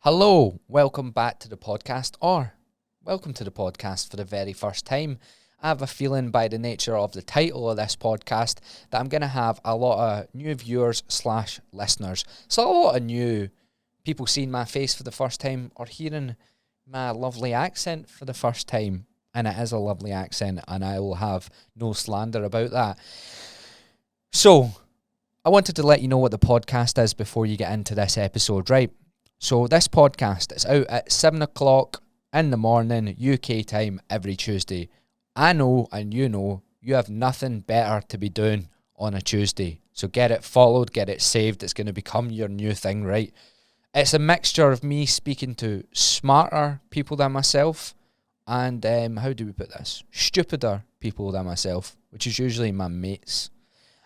Hello, welcome back to the podcast, or welcome to the podcast for the very first time. I have a feeling by the nature of the title of this podcast that I'm going to have a lot of new viewers / listeners. So a lot of new people seeing my face for the first time or hearing my lovely accent for the first time. And it is a lovely accent, and I will have no slander about that. So, I wanted to let you know what the podcast is before you get into this episode, right? So this podcast is out at 7 o'clock in the morning, UK time, every Tuesday. I know, and you have nothing better to be doing on a Tuesday. So get it followed, get it saved. It's going to become your new thing, right? It's a mixture of me speaking to smarter people than myself and, how do we put this? Stupider people than myself, which is usually my mates.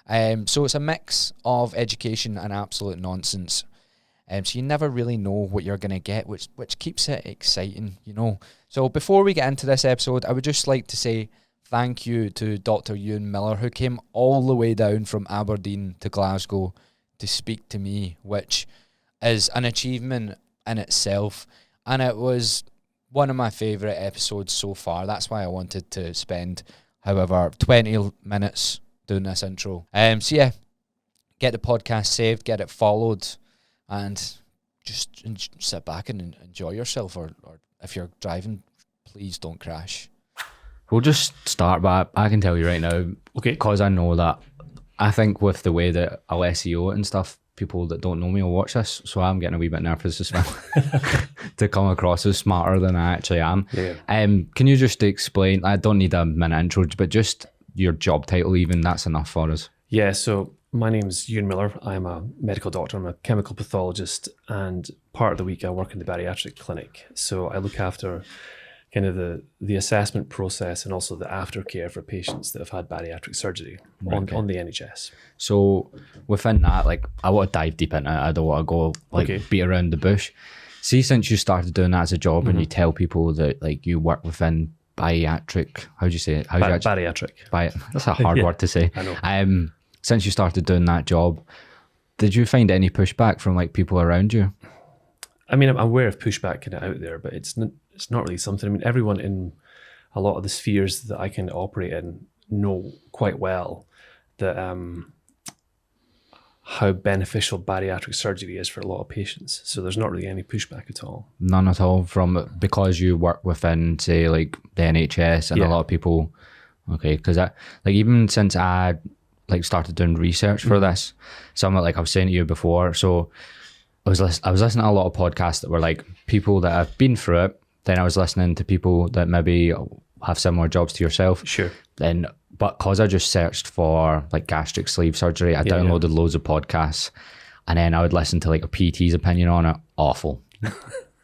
So it's a mix of education and absolute nonsense. So you never really know what you're going to get, which keeps it exciting, you know. So before we get into this episode, I would just like to say thank you to Dr. Ewan Miller, who came all the way down from Aberdeen to Glasgow to speak to me, which is an achievement in itself. And it was one of my favourite episodes so far. That's why I wanted to spend, however, 20 minutes doing this intro. So yeah, get the podcast saved, get it followed, and just sit back and enjoy yourself, or if you're driving, please don't crash. We'll just start by, I can tell you right now, okay, because I know that, I think with the way that I'll SEO it and stuff, people that don't know me will watch this, so I'm getting a wee bit nervous as well to come across as smarter than I actually am. Yeah. Can you just explain, I don't need a minute intro, but just your job title even, that's enough for us. Yeah, so my name is Ewan Miller. I'm a medical doctor. I'm a chemical pathologist, and part of the week I work in the bariatric clinic. So I look after kind of the assessment process and also the aftercare for patients that have had bariatric surgery on the NHS. So within that, like, I want to dive deep into it. I don't want to go beat around the bush. See, since you started doing that as a job, and you tell people that like you work within bariatric, how do you say it? Bariatric. That's a hard word to say. I know. Since you started doing that job, did you find any pushback from like people around you? I mean, I'm aware of pushback kind of out there, but it's not really something. I mean, everyone in a lot of the spheres that I can operate in know quite well that how beneficial bariatric surgery is for a lot of patients. So there's not really any pushback at all. None at all, from because you work within, say, like the NHS and a lot of people. Okay, because even since I started doing research for this, something like I was saying to you before, so I was listening to a lot of podcasts that were like people that have been through it. Then I was listening to people that maybe have similar jobs to yourself. Sure. But because I just searched for like gastric sleeve surgery, I downloaded loads of podcasts, and then I would listen to like a PT's opinion on it. Awful.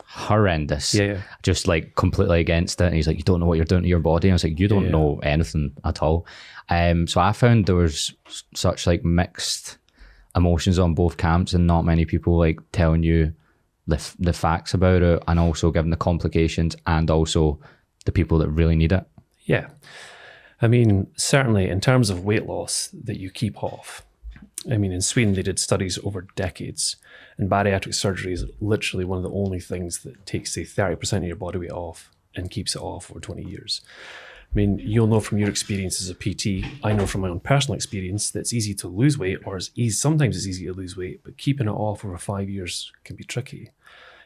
Horrendous. Just like completely against it. And he's like, you don't know what you're doing to your body. And I was like, you don't know anything at all. So I found there was such like mixed emotions on both camps, and not many people like telling you the facts about it, and also giving the complications, and also the people that really need it. Yeah. I mean, certainly in terms of weight loss that you keep off, I mean, in Sweden, they did studies over decades, and bariatric surgery is literally one of the only things that takes, say, 30% of your body weight off and keeps it off for 20 years. I mean, you'll know from your experience as a PT, I know from my own personal experience that it's easy to lose weight, or sometimes it's easy to lose weight, but keeping it off over 5 years can be tricky.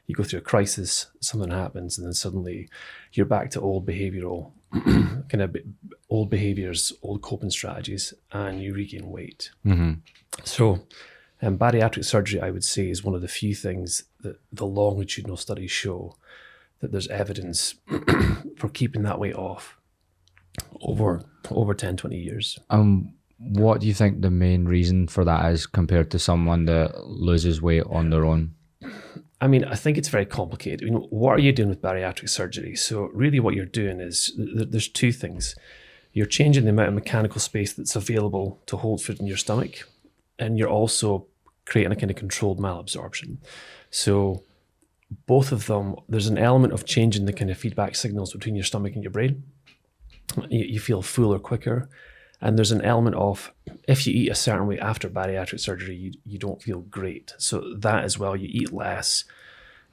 You go through a crisis, something happens, and then suddenly you're back to old behavioral, old behaviors, old coping strategies, and you regain weight. So bariatric surgery, I would say, is one of the few things that the longitudinal studies show that there's evidence for keeping that weight off over 10, 20 years. What do you think the main reason for that is compared to someone that loses weight on their own? I mean, I think it's very complicated. I mean, what are you doing with bariatric surgery? So really what you're doing is, there's two things. You're changing the amount of mechanical space that's available to hold food in your stomach, and you're also creating a kind of controlled malabsorption. So both of them, there's an element of changing the kind of feedback signals between your stomach and your brain. You feel fuller quicker. And there's an element of, if you eat a certain way after bariatric surgery, you don't feel great. So that as well, you eat less,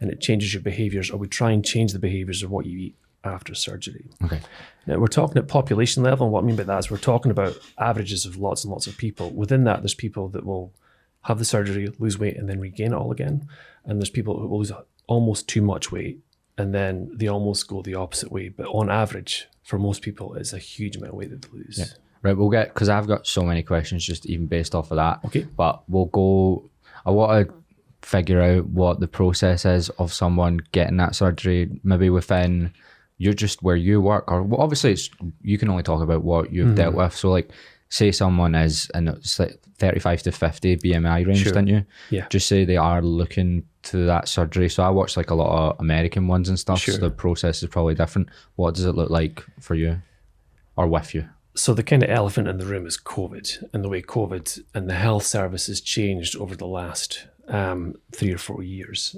and it changes your behaviors, or we try and change the behaviors of what you eat after surgery. Okay. Now, we're talking at population level, and what I mean by that is we're talking about averages of lots and lots of people. Within that, there's people that will have the surgery, lose weight, and then regain it all again. And there's people who will lose almost too much weight, and then they almost go the opposite way. But on average, for most people, it's a huge amount of weight that they lose. Yeah. Right, we'll get, because I've got so many questions just even based off of that. Okay. But we'll go, I want to figure out what the process is of someone getting that surgery, maybe within, you're just where you work, or well, obviously it's, you can only talk about what you've dealt with. So like, say someone is in it's like 35 to 50 BMI range, didn't you? Yeah. Just say they are looking to that surgery. So I watch like a lot of American ones and stuff. So the process is probably different. What does it look like for you or with you? So the kind of elephant in the room is COVID, and the way COVID and the health service has changed over the last 3 or 4 years.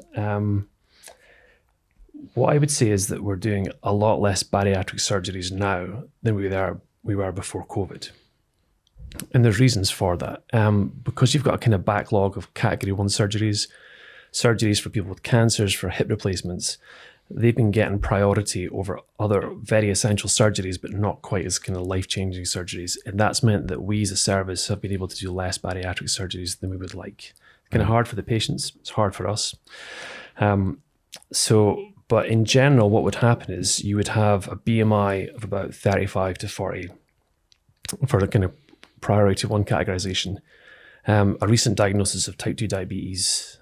What I would say is that we're doing a lot less bariatric surgeries now than we were before COVID. And there's reasons for that. Because you've got a kind of backlog of category 1 surgeries for people with cancers, for hip replacements. They've been getting priority over other very essential surgeries, but not quite as kind of life-changing surgeries. And that's meant that we as a service have been able to do less bariatric surgeries than we would like. It's kind of hard for the patients. It's hard for us. But in general, what would happen is you would have a BMI of about 35 to 40 for the kind of priority 1 categorization, a recent diagnosis of type 2 diabetes.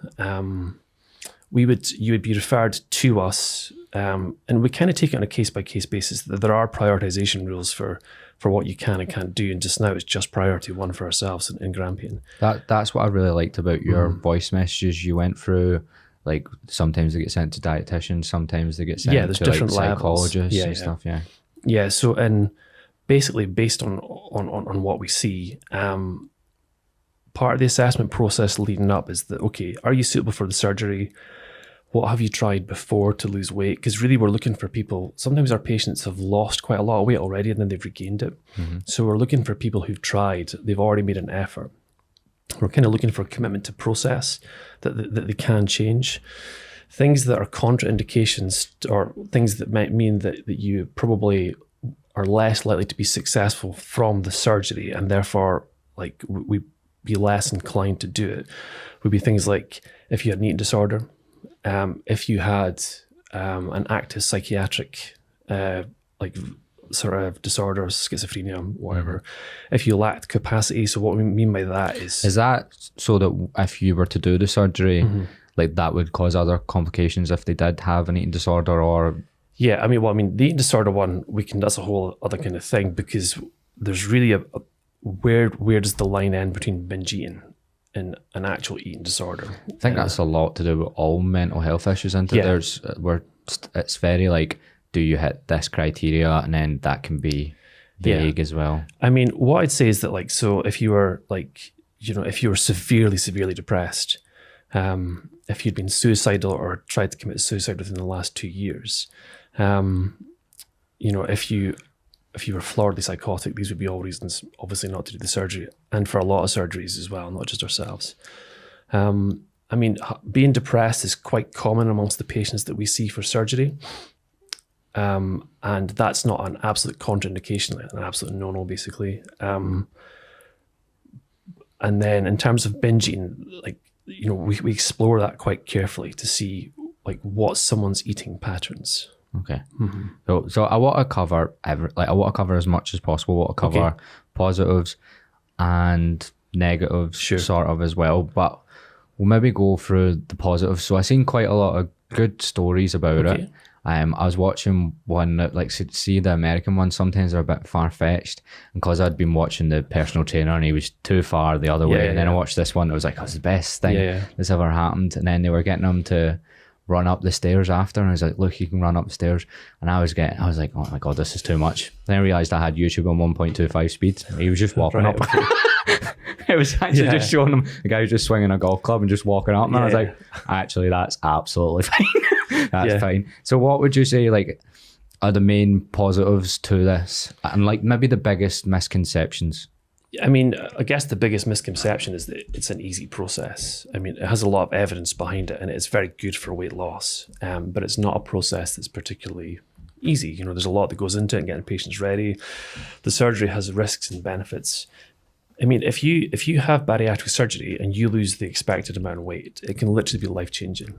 You would be referred to us, and we kind of take it on a case-by-case basis. There are prioritization rules for what you can and can't do, and just now it's just priority 1 for ourselves in Grampian. That's what I really liked about your voice messages. You went through, like, sometimes they get sent to dietitians, sometimes they get sent to different like psychologists and stuff. Yeah. So, and basically based on what we see, part of the assessment process leading up is that, okay, are you suitable for the surgery? What have you tried before to lose weight? Because really we're looking for people, sometimes our patients have lost quite a lot of weight already and then they've regained it. So we're looking for people who've tried, they've already made an effort. We're kind of looking for a commitment to process that they can change. Things that are contraindications or things that might mean that you probably are less likely to be successful from the surgery and therefore like we be less inclined to do it would be things like if you had an eating disorder, if you had an active psychiatric like sort of disorder, schizophrenia, whatever, if you lacked capacity. So what we mean by that is that so that if you were to do the surgery, like that would cause other complications if they did have an eating disorder or... Yeah, the eating disorder one, that's a whole other kind of thing because there's really where does the line end between binge eating and an actual eating disorder? I think that's a lot to do with all mental health issues, isn't it? It's very like, do you hit this criteria? And then that can be vague as well. I mean, what I'd say is that like, so if you were like, if you were severely, severely depressed, if you'd been suicidal or tried to commit suicide within the last 2 years, if you were floridly psychotic, these would be all reasons, obviously, not to do the surgery, and for a lot of surgeries as well, not just ourselves. Being depressed is quite common amongst the patients that we see for surgery, and that's not an absolute contraindication, like an absolute no-no, basically. And then in terms of binge eating, like we explore that quite carefully to see like what's someone's eating patterns. Okay. So I want to cover as much as possible. I want to cover positives and negatives sort of as well. But we'll maybe go through the positives. So I've seen quite a lot of good stories about it. I was watching one that, like, see the American one, sometimes they're a bit far-fetched. And because I'd been watching the personal trainer and he was too far the other way. And then I watched this one that was like, that's the best thing that's ever happened. And then they were getting him to run up the stairs after, and I was like, look, you can run up the stairs. And I was like, oh my God, this is too much. Then I realised I had YouTube on 1.25 speed. He was just walking up. It was actually just showing him the guy was just swinging a golf club and just walking up. And I was like, actually, that's absolutely fine. That's fine. So what would you say, like, are the main positives to this? And like maybe the biggest misconceptions? I mean, I guess the biggest misconception is that it's an easy process. I mean, it has a lot of evidence behind it, and it's very good for weight loss, but it's not a process that's particularly easy. You know, there's a lot that goes into it and getting patients ready. The surgery has risks and benefits. I mean, if you have bariatric surgery and you lose the expected amount of weight, it can literally be life-changing.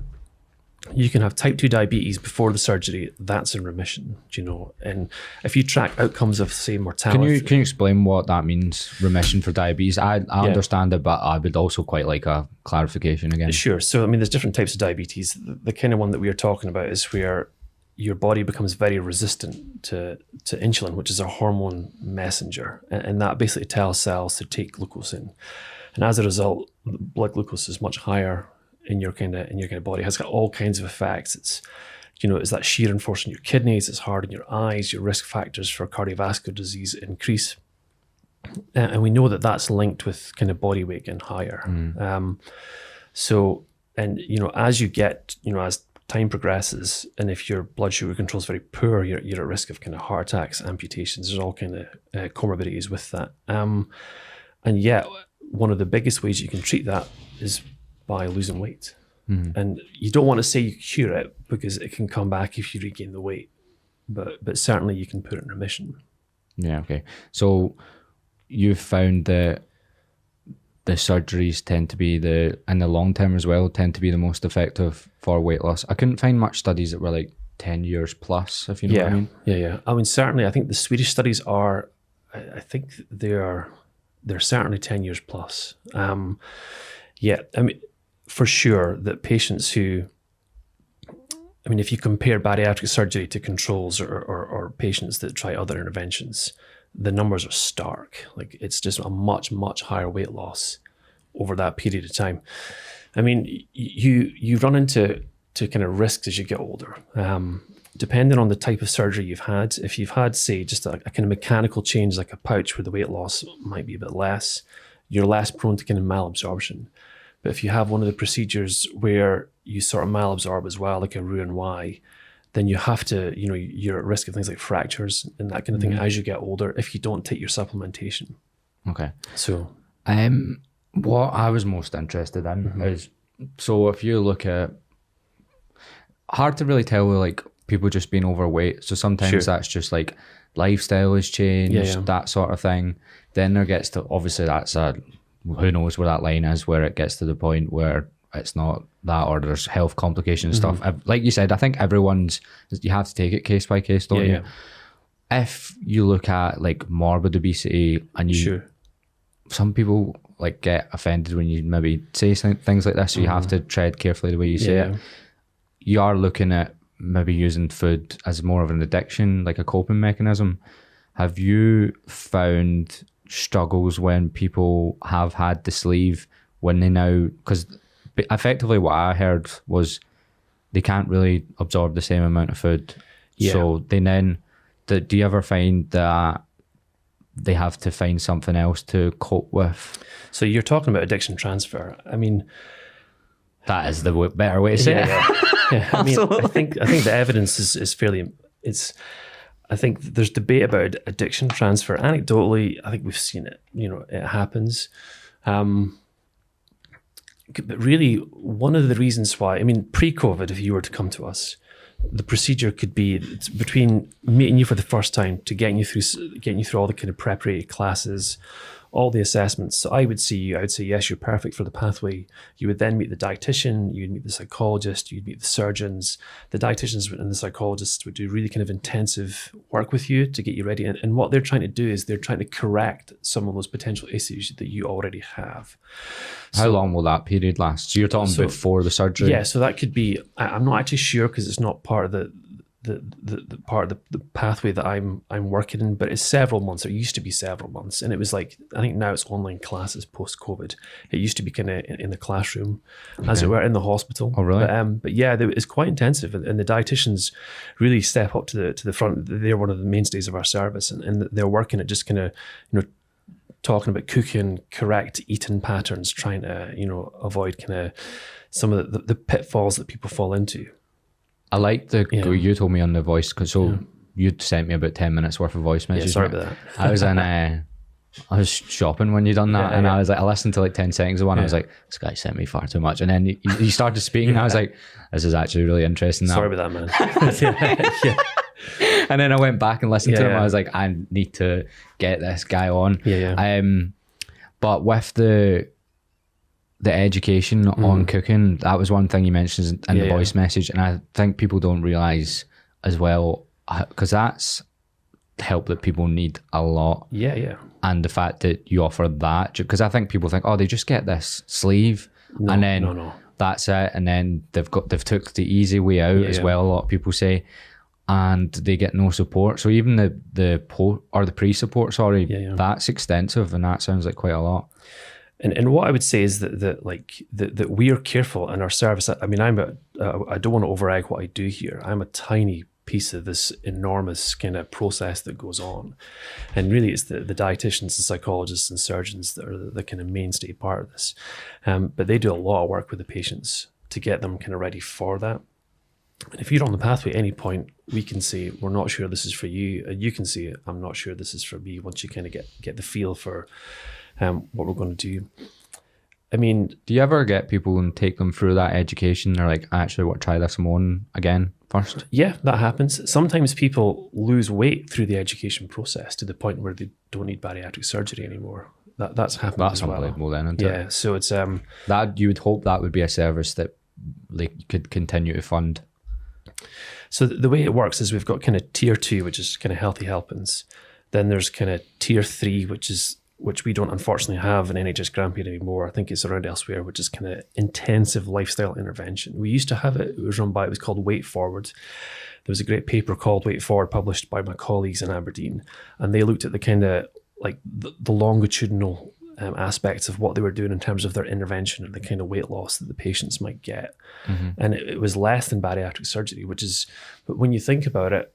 You can have type 2 diabetes before the surgery, that's in remission, you know. And if you track outcomes of, say, mortality... Can you explain what that means, remission for diabetes? I understand it, but I would also quite like a clarification again. Sure. So, I mean, there's different types of diabetes. The kind of one that we are talking about is where your body becomes very resistant to insulin, which is a hormone messenger. And that basically tells cells to take glucose in. And as a result, blood glucose is much higher in your kind of body. It has got all kinds of effects. It's, you know, it's that shear and force in your kidneys, it's hard in your eyes, your risk factors for cardiovascular disease increase. And we know that that's linked with kind of body weight getting higher. So, and, you know, as you get, you know, as time progresses, and if your blood sugar control is very poor, you're at risk of kind of heart attacks, amputations. There's all kind of comorbidities with that. And yet, one of the biggest ways you can treat that is by losing weight. And you don't want to say you cure it because it can come back if you regain the weight, but certainly you can put it in remission. Yeah, okay. So you've found that the surgeries tend to be in the long term as well, tend to be the most effective for weight loss. I couldn't find much studies that were like 10 years plus, if you know what I mean. Yeah. I mean, certainly, I think the Swedish studies are, I think they're certainly 10 years plus. Yeah, I mean, for sure that patients who, I mean, if you compare bariatric surgery to controls or patients that try other interventions, the numbers are stark. Like, it's just a much, much higher weight loss over that period of time. I mean, you run into kind of risks as you get older. Depending on the type of surgery you've had, if you've had, say, just a kind of mechanical change like a pouch where the weight loss might be a bit less, you're less prone to kind of malabsorption. But if you have one of the procedures where you sort of malabsorb as well, like a Roux-en-Y, then you have to, you know, you're at risk of things like fractures and that kind of thing as you get older if you don't take your supplementation. Okay. So, what I was most interested in is, so if you look at, hard to really tell with like people just being overweight. So sometimes that's just like lifestyle has changed, that sort of thing. Then there gets to, obviously that's who knows where that line is, where it gets to the point where it's not that, or there's health complications and stuff. Like you said, I think you have to take it case by case, don't you? If you look at like morbid obesity and some people like get offended when you maybe say things like this, so you have to tread carefully the way you say it. You are looking at maybe using food as more of an addiction, like a coping mechanism. Have you found struggles when people have had the sleeve when they now, because effectively what I heard was they can't really absorb the same amount of food, so they then, do you ever find that they have to find something else to cope with? So you're talking about addiction transfer. I mean, that is the better way to say it. I mean, I think the evidence is fairly, I think there's debate about addiction transfer. Anecdotally, I think we've seen it, you know, it happens. But really, one of the reasons why, I mean, pre-COVID, if you were to come to us, the procedure could be between meeting you for the first time to getting you through all the kind of preparatory classes, all the assessments. So I would say, yes, you're perfect for the pathway. You would then meet the dietitian, you'd meet the psychologist, you'd meet the surgeons. The dietitians and the psychologists would do really kind of intensive work with you to get you ready. And what they're trying to do is they're trying to correct some of those potential issues that you already have. How long will that period last? So you're talking before the surgery? Yeah, so that could be, I'm not actually sure because it's not part of the part of the pathway that I'm working in, but it's several months. It used to be several months, and it was like, I think now it's online classes post-COVID. It used to be kind of in the classroom, as it were, in the hospital. Oh, really? But yeah, it's quite intensive, and the dietitians really step up to the front. They're one of the mainstays of our service, and they're working at just kind of, you know, talking about cooking, correct eating patterns, trying to, you know, avoid kind of some of the pitfalls that people fall into. I like you told me on the voice, because you'd sent me about 10 minutes worth of voice messages. Yeah, sorry about that. I was in I was shopping when you done that, and I was like, I listened to like 10 seconds of one. I was like, this guy sent me far too much. And then you started speaking, and I was like, this is actually really interesting. Sorry about that, man. And then I went back and listened to him. I was like, I need to get this guy on. But with the education on cooking, that was one thing you mentioned in the voice message, and I think people don't realize as well, because that's help that people need a lot. And the fact that you offer that, because I think people think, oh, they just get this sleeve and then that's it, and then they've took the easy way out as well, a lot of people say, and they get no support. So even the pre-support, that's extensive, and that sounds like quite a lot. And what I would say is that we are careful in our service. I mean, I don't want to over-egg what I do here. I'm a tiny piece of this enormous kind of process that goes on, and really it's the dietitians and psychologists and surgeons that are the kind of mainstay part of this, but they do a lot of work with the patients to get them kind of ready for that. And if you're on the pathway at any point, we can say, we're not sure this is for you, and you can say, I'm not sure this is for me, once you kind of get the feel for what we're going to do. I mean, do you ever get people and take them through that education? They're like, actually, what, try this one again first? Yeah, that happens. Sometimes people lose weight through the education process to the point where they don't need bariatric surgery anymore. That's happened. That's unbelievable then, isn't it? Yeah, so it's that you would hope that would be a service that they could continue to fund. So the way it works is we've got kind of tier 2, which is kind of healthy helpings. Then there's kind of tier 3, which we don't unfortunately have in NHS Grampian anymore. I think it's around elsewhere, which is kind of intensive lifestyle intervention. We used to have it. It was run by, it was called Weight Forward. There was a great paper called Weight Forward published by my colleagues in Aberdeen, and they looked at the kind of like the longitudinal aspects of what they were doing in terms of their intervention and the kind of weight loss that the patients might get. And it was less than bariatric surgery, but when you think about it,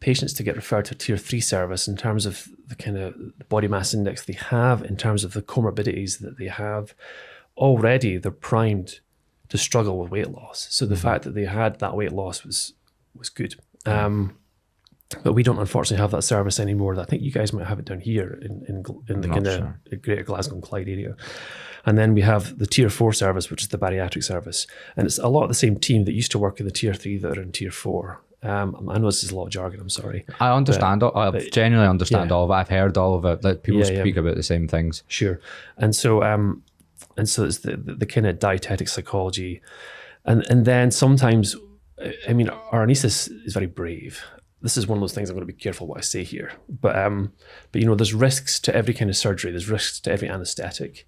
patients to get referred to a tier 3 service in terms of the kind of body mass index they have, in terms of the comorbidities that they have, already they're primed to struggle with weight loss. So the fact that they had that weight loss was good. But we don't unfortunately have that service anymore. I think you guys might have it down here in the kind of Greater Glasgow and Clyde area. And then we have the tier 4 service, which is the bariatric service. And it's a lot of the same team that used to work in the tier 3 that are in tier 4. I know this is a lot of jargon, I'm sorry. I understand, I genuinely understand all of it. I've heard all of it, that people speak about the same things. Sure. And so it's the kind of dietetic psychology. And then sometimes, I mean, our anaesthetist is very brave. This is one of those things I'm going to be careful what I say here. But you know, there's risks to every kind of surgery. There's risks to every anaesthetic.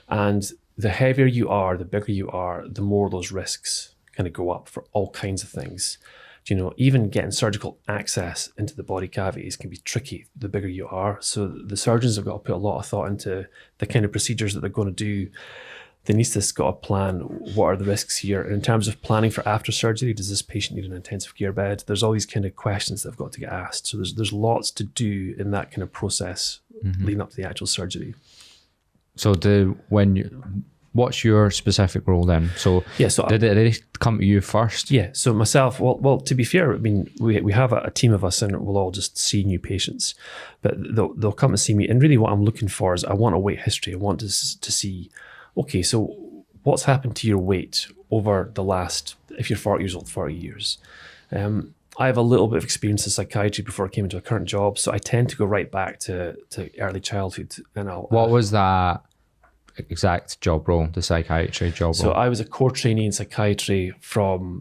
And the heavier you are, the bigger you are, the more those risks kind of go up for all kinds of things. You know, even getting surgical access into the body cavities can be tricky the bigger you are. So the surgeons have got to put a lot of thought into the kind of procedures that they're going to do. The anaesthetist's got to plan, what are the risks here? And in terms of planning for after surgery, does this patient need an intensive care bed? There's all these kind of questions that have got to get asked. So there's lots to do in that kind of process leading up to the actual surgery. So what's your specific role then? So did they come to you first? Yeah, so myself, well, to be fair, I mean, we have a team of us and we'll all just see new patients, but they'll come and see me. And really what I'm looking for is I want a weight history. I want to see, okay, so what's happened to your weight over the last, if you're 40 years old, 40 years. I have a little bit of experience in psychiatry before I came into a current job, so I tend to go right back to early childhood. And what was that exact job role, the psychiatry job role? So I was a core trainee in psychiatry for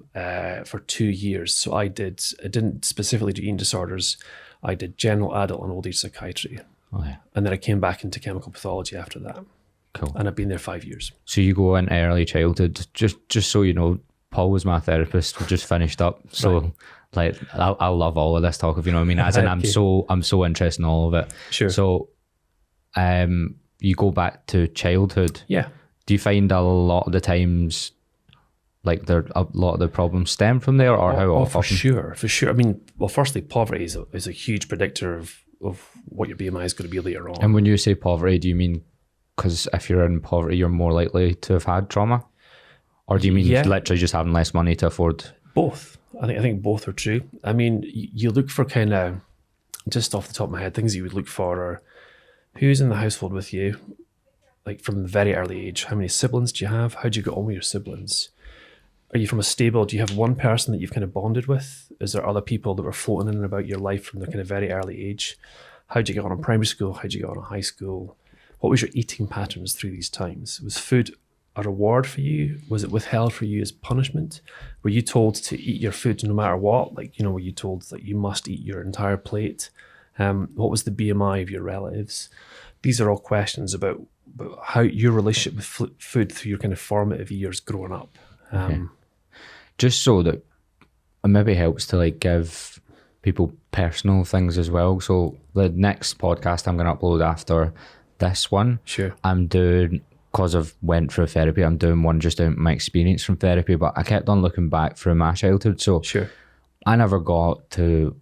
2 years. So I didn't specifically do eating disorders. I did general adult and old age psychiatry. Oh, yeah. And then I came back into chemical pathology after that. Cool. And I've been there 5 years. So you go in early childhood. Just so you know, Paul was my therapist. We just finished up. So like I love all of this talk, if you know what I mean. As in, I'm so interested in all of it. Sure. So you go back to childhood. Yeah. Do you find a lot of the times like a lot of the problems stem from there, or how often? For sure. I mean, well, firstly, poverty is a huge predictor of what your BMI is going to be later on. And when you say poverty, do you mean because if you're in poverty, you're more likely to have had trauma? Or do you mean literally just having less money to afford? Both. I think both are true. I mean, you look for kind of, just off the top of my head, things you would look for are, who's in the household with you, like from a very early age? How many siblings do you have? How do you get on with your siblings? Are you from a stable? Do you have one person that you've kind of bonded with? Is there other people that were floating in and about your life from the kind of very early age? How did you get on in primary school? How did you get on in high school? What was your eating patterns through these times? Was food a reward for you? Was it withheld for you as punishment? Were you told to eat your food no matter what? Like, were you told that you must eat your entire plate? What was the BMI of your relatives? These are all questions about how your relationship with food through your kind of formative years growing up. Okay. Just so that it maybe helps to like give people personal things as well. So the next podcast I'm going to upload after this one, sure, I'm doing, because I've went through therapy, I'm doing one just out my experience from therapy, but I kept on looking back through my childhood. So sure, I never got to,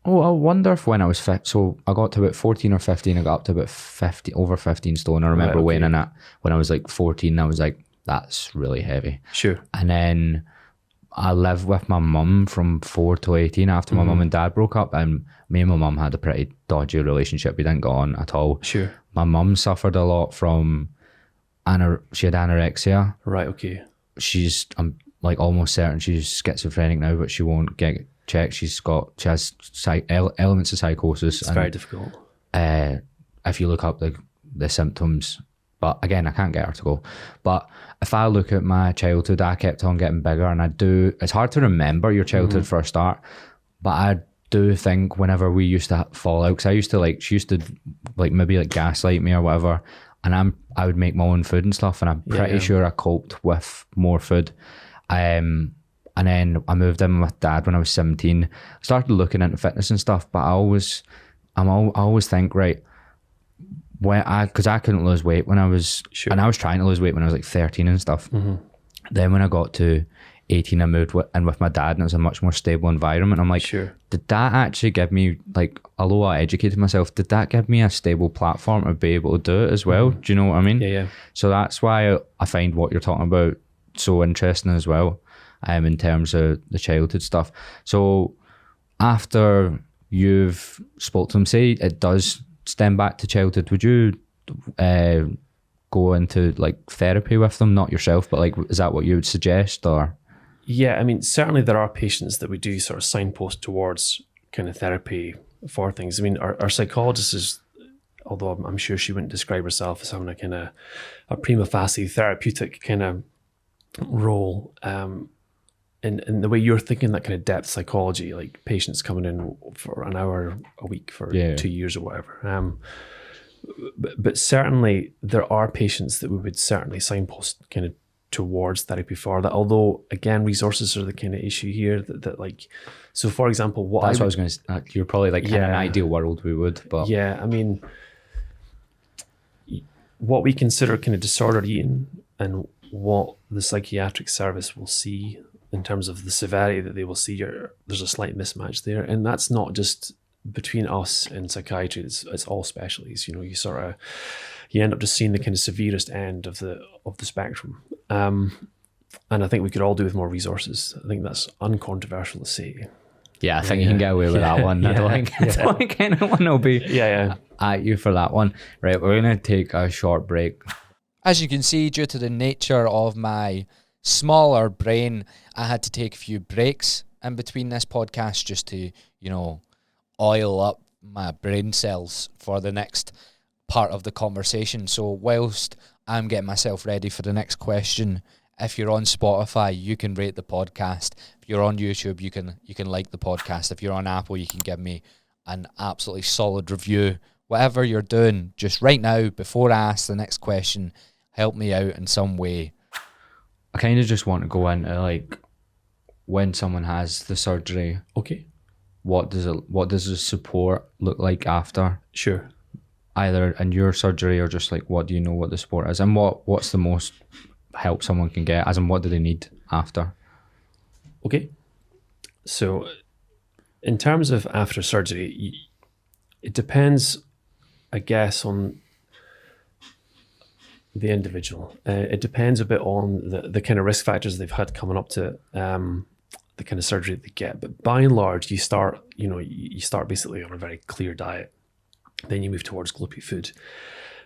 I wonder if when I was fit, so I got to about 14 or 15, I got up to about 50, over 15 stone. I remember weighing in it when I was like 14, I was like, that's really heavy. Sure. And then I lived with my mum from 4 to 18 after my mum and dad broke up, and me and my mum had a pretty dodgy relationship. We didn't get on at all. Sure. My mum suffered a lot from, she had anorexia. Right, okay. I'm like almost certain she's schizophrenic now, but she won't get checked. She has elements of psychosis. It's very difficult. If you look up the symptoms, but again, I can't get her to go. But if I look at my childhood, I kept on getting bigger, and it's hard to remember your childhood for a start, but I do think whenever we used to fall out, because she used to maybe like gaslight me or whatever, and I would make my own food and stuff, and I'm pretty sure I coped with more food. And then I moved in with dad when I was 17. I started looking into fitness and stuff, but I always think, right, because I couldn't lose weight when I was, and I was trying to lose weight when I was like 13 and stuff. Then when I got to 18, I moved in with my dad, and it was a much more stable environment. I'm like, did that actually give me, like, although I educated myself, did that give me a stable platform to be able to do it as well? Do you know what I mean? Yeah. So that's why I find what you're talking about so interesting as well, in terms of the childhood stuff. So after you've spoke to them, say it does stem back to childhood, would you go into like therapy with them? Not yourself, but like, is that what you would suggest? Or yeah, I mean, certainly there are patients that we do sort of signpost towards kind of therapy for things. I mean, our psychologist is, although I'm sure she wouldn't describe herself as having a kind of a prima facie therapeutic kind of role, in the way you're thinking, that kind of depth psychology, like patients coming in for an hour a week for 2 years or whatever. But certainly there are patients that we would certainly signpost kind of towards therapy for that. Although again, resources are the kind of issue here that like, so for example, what I was going to say, you're probably like in an ideal world we would, but yeah, I mean, what we consider kind of disordered eating and what the psychiatric service will see in terms of the severity that they will see, there's a slight mismatch there. And that's not just between us and psychiatry, it's all specialties. You end up just seeing the kind of severest end of the spectrum. And I think we could all do with more resources. I think that's uncontroversial to say. Yeah, I think you can get away with that one. I don't think anyone will be at you for that one. Right, we're going to take a short break. As you can see, due to the nature of my smaller brain, I had to take a few breaks in between this podcast just to, oil up my brain cells for the next part of the conversation. So whilst I'm getting myself ready for the next question, if you're on Spotify, you can rate the podcast. If you're on YouTube, you can like the podcast. If you're on Apple, you can give me an absolutely solid review. Whatever you're doing, just right now, before I ask the next question, help me out in some way. I kind of just want to go into like when someone has the surgery. Okay. What does the support look like after? Sure. Either in your surgery or just like, what do you know what the support is, and what's the most help someone can get, as in what do they need after? Okay. So in terms of after surgery, it depends, I guess, on the individual. It depends a bit on the kind of risk factors they've had coming up to the kind of surgery they get. But by and large, you start basically on a very clear diet. Then you move towards gloopy food.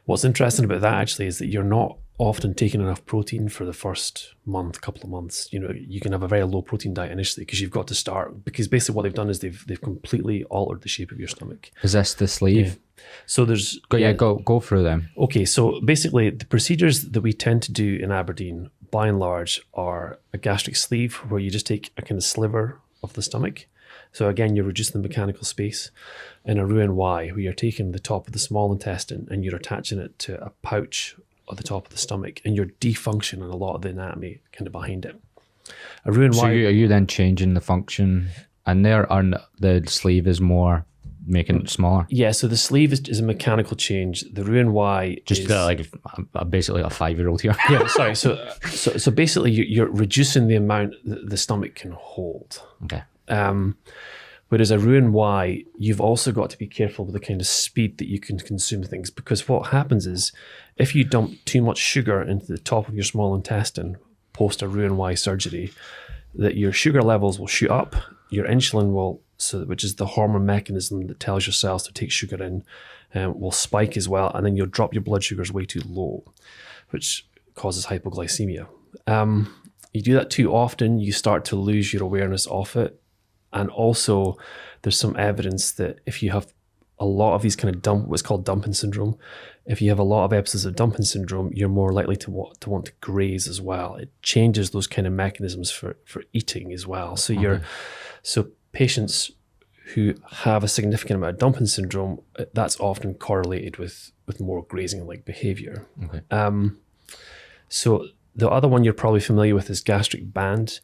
What's interesting about that actually is that you're not often taking enough protein for the first couple of months. You can have a very low protein diet initially because you've got to start, because basically what they've done is they've completely altered the shape of your stomach. Is this the sleeve? Yeah. So there's... Go through them. Okay, so basically the procedures that we tend to do in Aberdeen, by and large, are a gastric sleeve, where you just take a kind of sliver of the stomach. So again, you're reducing the mechanical space. In a Roux-en-Y, where you're taking the top of the small intestine and you're attaching it to a pouch at the top of the stomach, and you're defunctioning a lot of the anatomy kind of behind it. A Roux-en-Y... So are you then changing the function, and the sleeve is more making it smaller? Yeah, so the sleeve is a mechanical change. The Roux-en-Y just like basically a 5-year-old here. Yeah, sorry. So basically you're reducing the amount that the stomach can hold. Okay. Whereas a Roux-en-Y, you've also got to be careful with the kind of speed that you can consume things, because what happens is if you dump too much sugar into the top of your small intestine post a Roux-en-Y surgery, that your sugar levels will shoot up, your insulin which is the hormone mechanism that tells your cells to take sugar in, will spike as well, and then you'll drop your blood sugars way too low, which causes hypoglycemia. You do that too often, you start to lose your awareness of it. And also, there's some evidence that if you have a lot of these kind of what's called dumping syndrome, if you have a lot of episodes of dumping syndrome, you're more likely to want to graze as well. It changes those kind of mechanisms for eating as well. So so patients who have a significant amount of dumping syndrome, that's often correlated with more grazing-like behavior. Okay. So the other one you're probably familiar with is gastric band.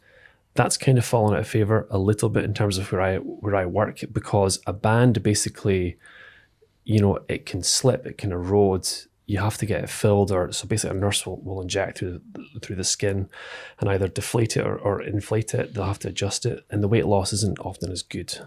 That's kind of fallen out of favor a little bit in terms of where I work, because a band basically, it can slip, it can erode. You have to get it filled, so basically a nurse will inject through the skin and either deflate it or inflate it. They'll have to adjust it, and the weight loss isn't often as good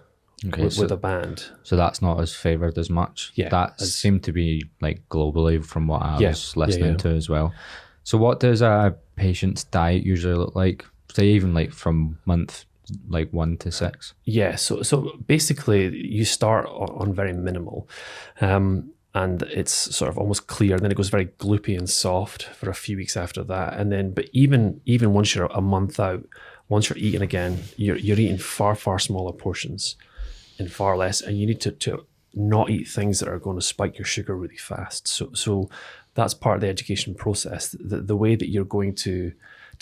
with a band. So that's not as favoured as much. Yeah, that seemed to be like globally from what I was listening to as well. So what does a patient's diet usually look like? Say even like from month 1 to 6. Yeah, so basically you start on very minimal, and it's sort of almost clear. Then it goes very gloopy and soft for a few weeks after that, and then but even once you're a month out, once you're eating again, you're eating far smaller portions and far less, and you need to not eat things that are going to spike your sugar really fast. So that's part of the education process. The way that you're going to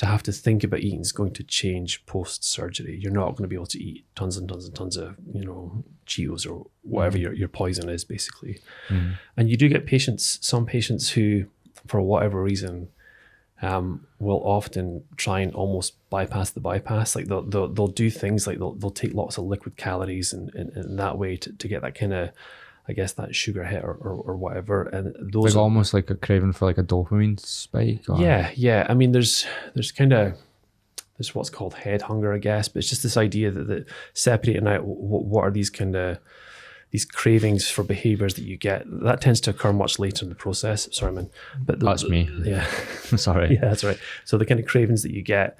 have to think about eating is going to change post-surgery. You're not going to be able to eat tons and tons and tons of, Cheetos or whatever your poison is, basically. Mm. And you do get some patients who, for whatever reason, will often try and almost bypass the bypass. Like they'll do things like they'll take lots of liquid calories and in that way to get that kind of, I guess, that sugar hit or whatever. And those like almost like a craving for like a dopamine spike. Or... Yeah. I mean, there's what's called head hunger, I guess, but it's just this idea that separating out what are these kind of these cravings for behaviors that you get. That tends to occur much later in the process. Sorry, man. But that's me. Yeah. Sorry. Yeah, that's right. So the kind of cravings that you get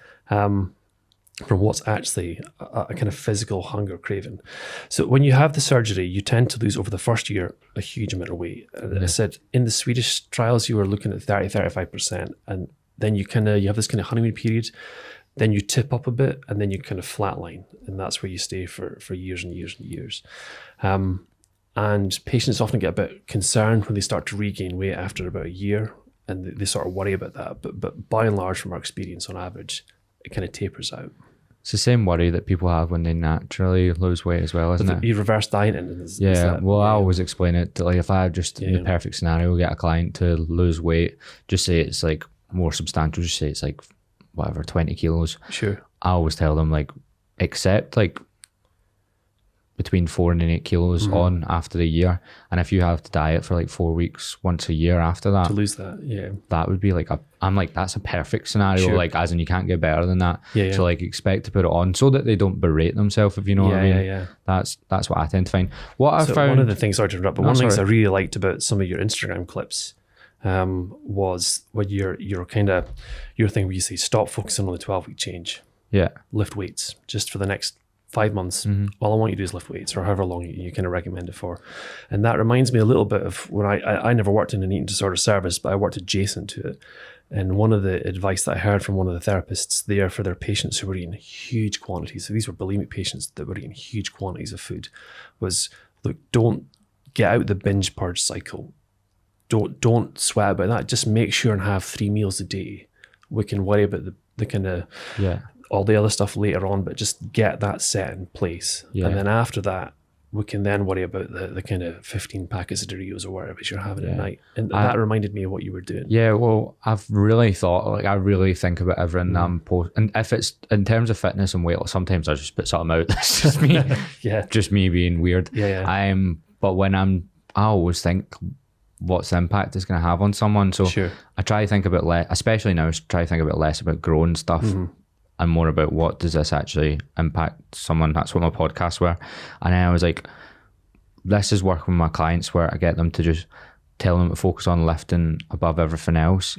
from what's actually a kind of physical hunger craving. So when you have the surgery, you tend to lose over the first year a huge amount of weight. I said in the Swedish trials, you were looking at 35%. And then you have this kind of honeymoon period. Then you tip up a bit and then you kind of flatline. And that's where you stay for years and years and years. And patients often get a bit concerned when they start to regain weight after about a year. And they sort of worry about that. But by and large, from our experience on average, it kind of tapers out. It's the same worry that people have when they naturally lose weight as well, isn't it? You reverse dieting. I always explain it to, like, if I just, in the perfect scenario, get a client to lose weight, just say it's like more substantial, just say it's like, whatever, 20 kilos. Sure. I always tell them, like, accept like between 4 and 8 kilos on after the year. And if you have to diet for like 4 weeks once a year after that, to lose that, that would be like I'm like, that's a perfect scenario. Sure. Like, as in you can't get better than that. So like, expect to put it on so that they don't berate themselves, if you know what I mean. Yeah. That's what I tend to find. What I found, one of the things, sorry to interrupt, but one of the things I really liked about some of your Instagram clips was when your thing where you say stop focusing on the 12-week change. Yeah. Lift weights just for the next 5 months, all I want you to do is lift weights, or however long you kind of recommend it for. And that reminds me a little bit of when I never worked in an eating disorder service, but I worked adjacent to it. And one of the advice that I heard from one of the therapists there for their patients who were eating huge quantities, so these were bulimic patients that were eating huge quantities of food, was, look, don't get out the binge purge cycle. Don't sweat about that. Just make sure and have 3 meals a day. We can worry about the kind of all the other stuff later on, but just get that set in place. Yeah. And then after that, we can then worry about the kind of 15 packets of Doritos or whatever you're having at night. And that reminded me of what you were doing. Yeah, well, I've really thought, like, I really think about everything and if it's in terms of fitness and weight loss, sometimes I just put something out. That's just me. Just me being weird. But when I always think, what's the impact it's going to have on someone? So I try to think about less, especially now, try to think about less about growing stuff. And more about what does this actually impact someone. That's what my podcasts were. And then I was like, this is working with my clients where I get them to just tell them to focus on lifting above everything else.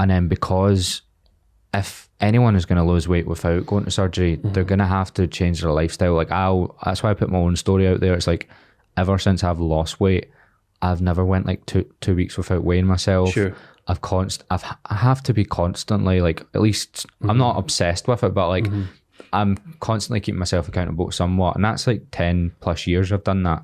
And then because if anyone is going to lose weight without going to surgery, they're going to have to change their lifestyle. Like that's why I put my own story out there. It's like, ever since I've lost weight, I've never went like two weeks without weighing myself. I have to be constantly, like, at least I'm not obsessed with it, but like I'm constantly keeping myself accountable somewhat, and that's like 10 plus years I've done that.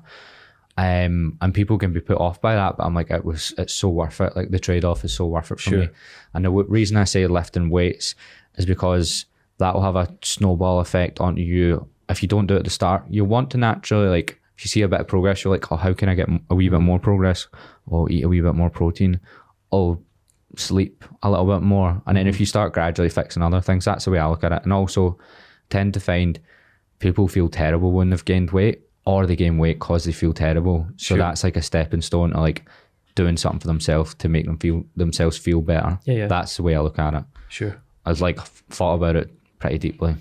And people can be put off by that, but I'm like, it's so worth it. Like, the trade-off is so worth it for me. And the reason I say lifting weights is because that will have a snowball effect onto you. If you don't do it at the start, you want to naturally, like, if you see a bit of progress, you're like, oh, how can I get a wee bit more progress? Oh, eat a wee bit more protein. Oh, sleep a little bit more. And then if you start gradually fixing other things, that's the way I look at it. And also tend to find people feel terrible when they've gained weight, or they gain weight because they feel terrible. So that's like a stepping stone to like doing something for themselves to make themselves feel better. That's the way I look at it. I've like thought about it pretty deeply.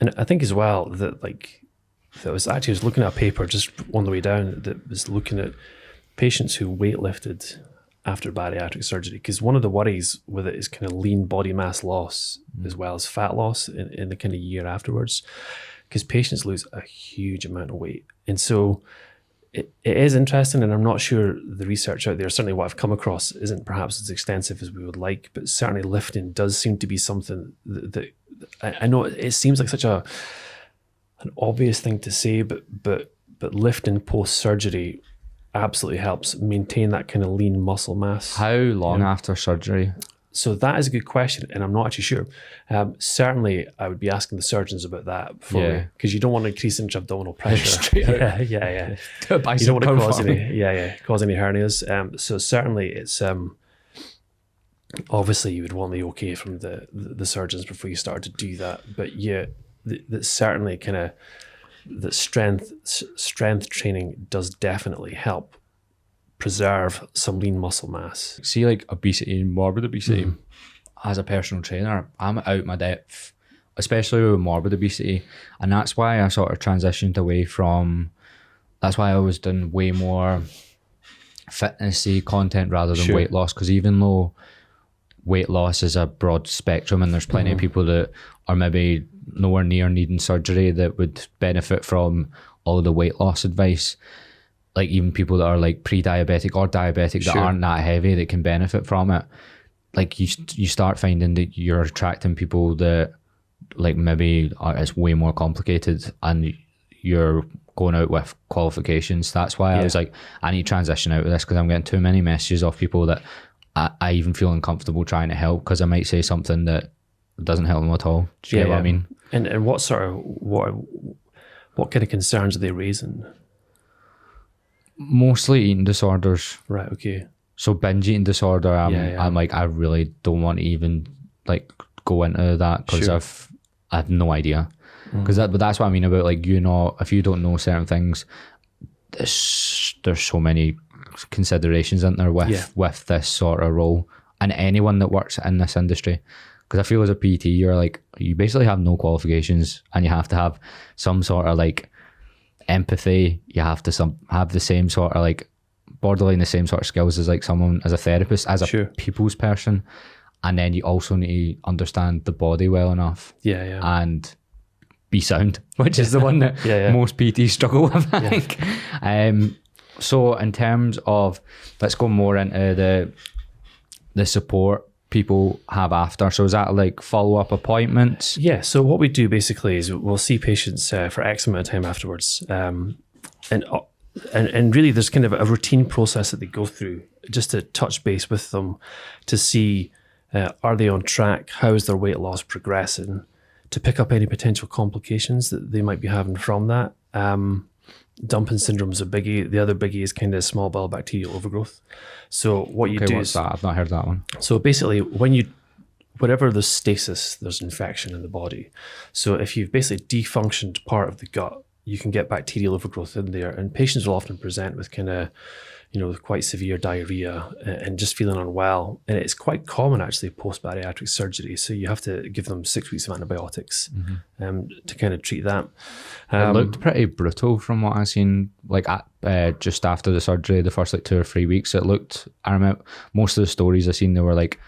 And I think as well that like I was looking at a paper just on the way down that was looking at patients who weightlifted after bariatric surgery, because one of the worries with it is kind of lean body mass loss as well as fat loss in the kind of year afterwards, because patients lose a huge amount of weight. And so it is interesting, and I'm not sure the research out there, certainly what I've come across, isn't perhaps as extensive as we would like, but certainly lifting does seem to be something that I know it seems like such an obvious thing to say, but lifting post-surgery absolutely helps maintain that kind of lean muscle mass. How long after surgery? So that is a good question, and I'm not actually sure. Certainly, I would be asking the surgeons about that before, because you don't want to increase intra-abdominal pressure. You don't want to cause any hernias. So certainly, it's obviously you would want the okay from the surgeons before you start to do that. But that's certainly kind of. That strength training does definitely help preserve some lean muscle mass. See, like obesity and morbid obesity, as a personal trainer, I'm out my depth, especially with morbid obesity. And that's why I sort of transitioned away from, that's why I was doing way more fitnessy content rather than weight loss. Because even though weight loss is a broad spectrum and there's plenty of people that are maybe nowhere near needing surgery that would benefit from all of the weight loss advice, like even people that are like pre-diabetic or diabetic that aren't that heavy that can benefit from it. Like you start finding that you're attracting people that like maybe it's way more complicated and you're going out with qualifications. That's why I was like, I need to transition out of this because I'm getting too many messages off people that I even feel uncomfortable trying to help because I might say something that doesn't help them at all. Do you get what I mean? And what kind of concerns are they raising? Mostly eating disorders. Right, okay. So binge eating disorder, I'm like, I really don't want to even like go into that because I have no idea. Because but that's what I mean about like, you know, if you don't know certain things, there's so many considerations in there with this sort of role, and anyone that works in this industry. Because I feel as a PT, you're like, you basically have no qualifications and you have to have some sort of like empathy. You have to have the same sort of like borderline the same sort of skills as like someone, as a therapist, as a people's person. And then you also need to understand the body well enough. And be sound, which is the one that most PTs struggle with, I think. So in terms of, let's go more into the support people have after. So is that like follow-up appointments? Yeah, so what we do basically is we'll see patients for X amount of time afterwards. And really there's kind of a routine process that they go through just to touch base with them to see, are they on track? How is their weight loss progressing? To pick up any potential complications that they might be having from that. Dumping syndrome is a biggie. The other biggie is kind of small bowel bacterial overgrowth. So what you do what's that? I've not heard that one. So basically, whatever there's stasis, there's infection in the body. So if you've basically defunctioned part of the gut, you can get bacterial overgrowth in there. And patients will often present with kind of, with quite severe diarrhea and just feeling unwell. And it's quite common actually post-bariatric surgery. So you have to give them 6 weeks of antibiotics to kind of treat that. It looked pretty brutal from what I've seen, like just after the surgery, the first like 2 or 3 weeks. I remember most of the stories I've seen, they were like,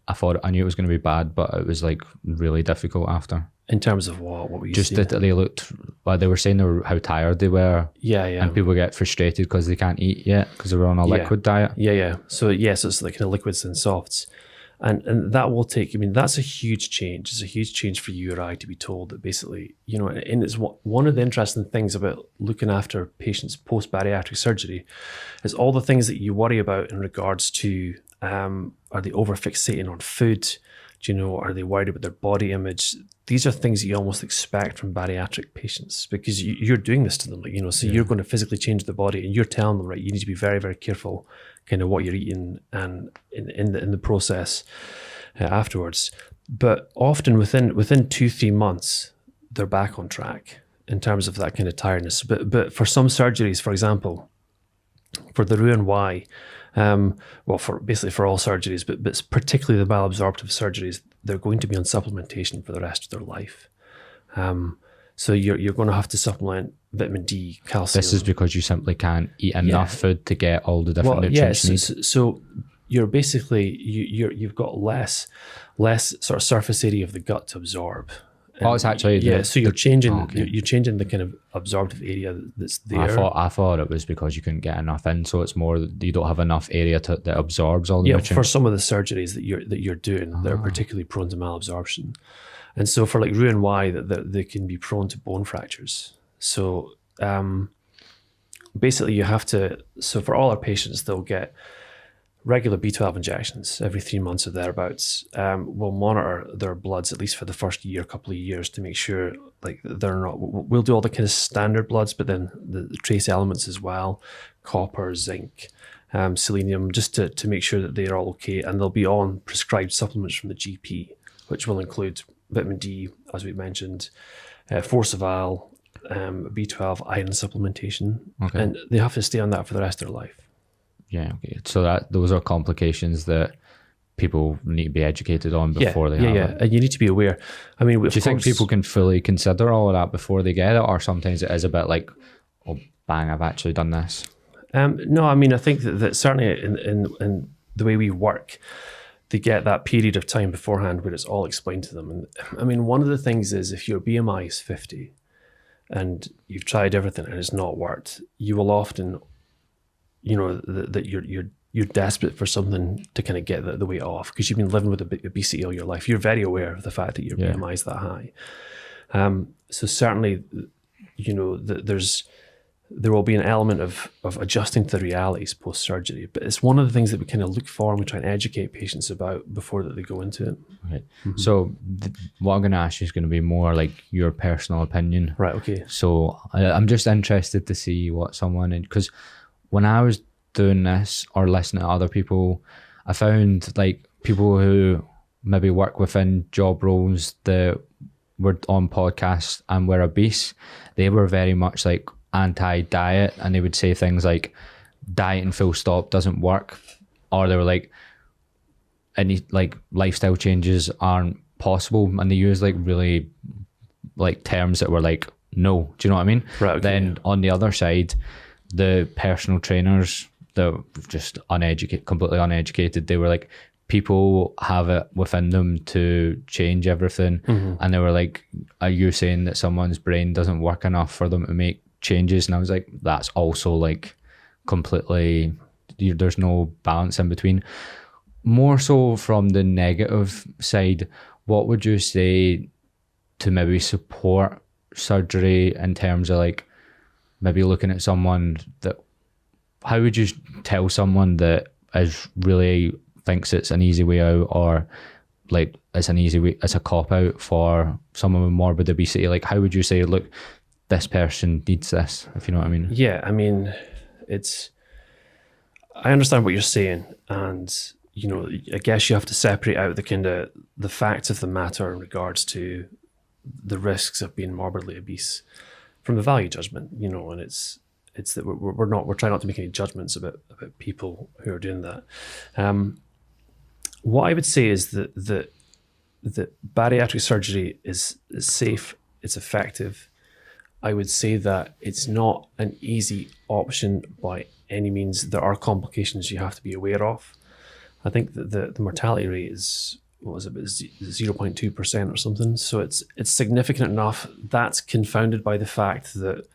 I knew it was going to be bad, but it was like really difficult after. In terms of what were you just seeing? that they looked, they were saying how tired they were. Yeah. And people get frustrated because they can't eat yet because they were on a liquid diet. Yeah. So it's like kind of liquids and softs. And that will take, that's a huge change. It's a huge change for you or I to be told that basically, and it's one of the interesting things about looking after patients post-bariatric surgery is all the things that you worry about in regards to, are they over-fixating on food? Are they worried about their body image? These are things that you almost expect from bariatric patients because you're doing this to them, so you're going to physically change the body and you're telling them, right, you need to be very, very careful kind of what you're eating and in the process afterwards. But often within 2-3 months, they're back on track in terms of that kind of tiredness. But for some surgeries, for example, for the Roux-en-Y, for all surgeries, but particularly the malabsorptive surgeries, they're going to be on supplementation for the rest of their life. So you're going to have to supplement vitamin D, calcium. This is because you simply can't eat enough food to get all the different nutrients you need. So you're basically you've got less sort of surface area of the gut to absorb. It's actually so you're changing you're changing the kind of absorptive area that's there. I thought it was because you couldn't get enough in, so it's more that you don't have enough area that absorbs all the nutrients. For some of the surgeries that you're doing, they're particularly prone to malabsorption, and so for like Roux-en-Y, that they can be prone to bone fractures. So basically, you have to. So for all our patients, they'll get regular B12 injections every 3 months or thereabouts. We'll monitor their bloods at least for the first couple of years to make sure like they're not. We'll do all the kind of standard bloods, but then the trace elements as well, copper, zinc, selenium, just to make sure that they're all okay. And they'll be on prescribed supplements from the GP, which will include vitamin D, as we mentioned, Forceval, B12, iron supplementation, and they have to stay on that for the rest of their life. Yeah, okay. So those are complications that people need to be educated on before they have it. And you need to be aware. I mean, do you think people can fully consider all of that before they get it, or sometimes it is a bit like, oh, bang, I've actually done this? No, I mean, I think that certainly in the way we work, they get that period of time beforehand where it's all explained to them. And I mean, one of the things is if your BMI is 50 and you've tried everything and it's not worked, you will often, that you're desperate for something to kind of get the weight off because you've been living with obesity all your life. You're very aware of the fact that your BMI is that high. So certainly, there will be an element of adjusting to the realities post-surgery, but it's one of the things that we kind of look for and we try and educate patients about before that they go into it. Right. Mm-hmm. So what I'm going to ask you is going to be more like your personal opinion. Right, okay. So I'm just interested to see what because when I was doing this or listening to other people, I found like people who maybe work within job roles that were on podcasts and were obese, they were very much like anti-diet, and they would say things like dieting full stop doesn't work, or they were like any like lifestyle changes aren't possible, and they use like really like terms that were like no, do you know what I mean? Right, okay, then on the other side, the personal trainers that were just completely uneducated, they were like, people have it within them to change everything. And they were like, are you saying that someone's brain doesn't work enough for them to make changes? And I was like, that's also like completely, there's no balance in between. More so from the negative side, what would you say to maybe support surgery in terms of like maybe looking at someone that, how would you tell someone that is really thinks it's an easy way out, or like it's an easy way, it's a cop out for someone with morbid obesity? Like, how would you say, look, this person needs this, if you know what I mean? Yeah, I mean, I understand what you're saying, and you know, I guess you have to separate out the facts of the matter in regards to the risks of being morbidly obese from the value judgment, you know, and it's that we're trying not to make any judgments about people who are doing that. What I would say is that bariatric surgery is safe, it's effective. I would say that it's not an easy option by any means. There are complications you have to be aware of. I think that the mortality rate is, what was it, 0.2% or something. So it's significant enough. That's confounded by the fact that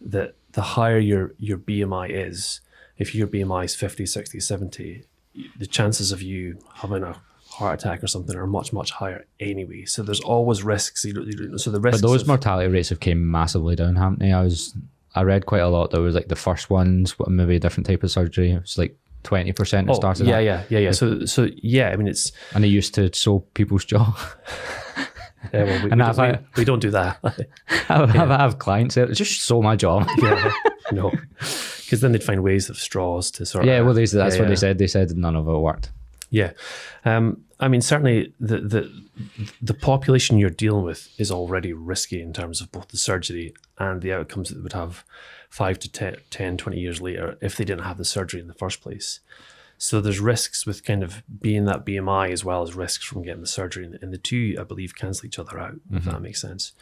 the higher your BMI is, if your BMI is 50, 60, 70, the chances of you having a heart attack or something are much, much higher anyway. So there's always risks. So the risks. But those mortality rates have came massively down, haven't they? I read quite a lot. There was like the first ones, maybe a different type of surgery. It was like 20% it started. Yeah. So yeah, I mean, it's, and they used to sew people's jaw. Yeah, well, we don't do that. I have clients that just sew my jaw. Yeah, no, because then they'd find ways of straws to sort of. Yeah, well, that's what they said. They said none of it worked. Yeah, I mean, certainly the population you're dealing with is already risky in terms of both the surgery and the outcomes that they would have 5 to 10, 20 years later if they didn't have the surgery in the first place. So there's risks with kind of being that BMI as well as risks from getting the surgery. And the two, I believe, cancel each other out, if that makes sense.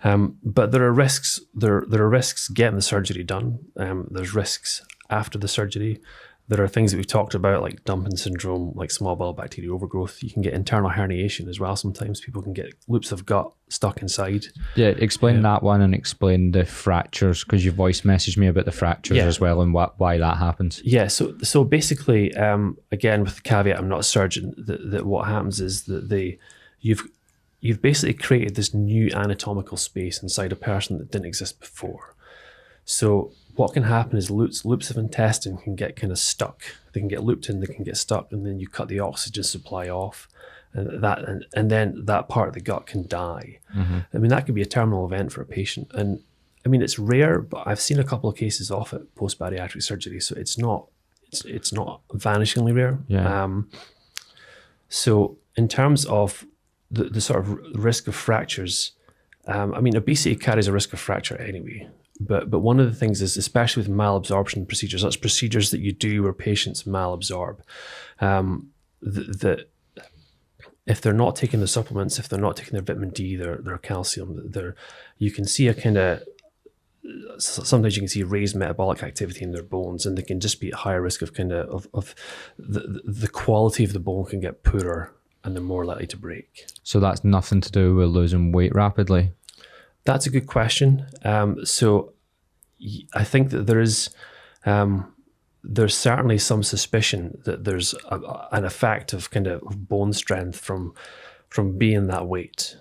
But there are risks. There are risks getting the surgery done. There's risks after the surgery. There are things that we've talked about, like dumping syndrome, like small bowel bacteria overgrowth. You can get internal herniation as well. Sometimes people can get loops of gut stuck inside. Yeah, explain that one and explain the fractures, because you voice messaged me about the fractures as well and why that happens. Yeah, so basically, again, with the caveat, I'm not a surgeon, that what happens is that you've basically created this new anatomical space inside a person that didn't exist before. So what can happen is loops of intestine can get kind of stuck. They can get looped in, they can get stuck, and then you cut the oxygen supply off, and then that part of the gut can die. I mean, that could be a terminal event for a patient. And I mean, it's rare, but I've seen a couple of cases of it post bariatric surgery, so it's not vanishingly rare. Yeah. So in terms of the sort of risk of fractures, I mean, obesity carries a risk of fracture anyway. But one of the things is, especially with malabsorption procedures, that's procedures that you do where patients malabsorb, that if they're not taking the supplements, if they're not taking their vitamin D, their calcium, you can see a kind of, sometimes you can see raised metabolic activity in their bones, and they can just be at higher risk of kind of the quality of the bone can get poorer, and they're more likely to break. So that's nothing to do with losing weight rapidly? That's a good question. So I think that there's certainly some suspicion that there's an effect of kind of bone strength from being that weight.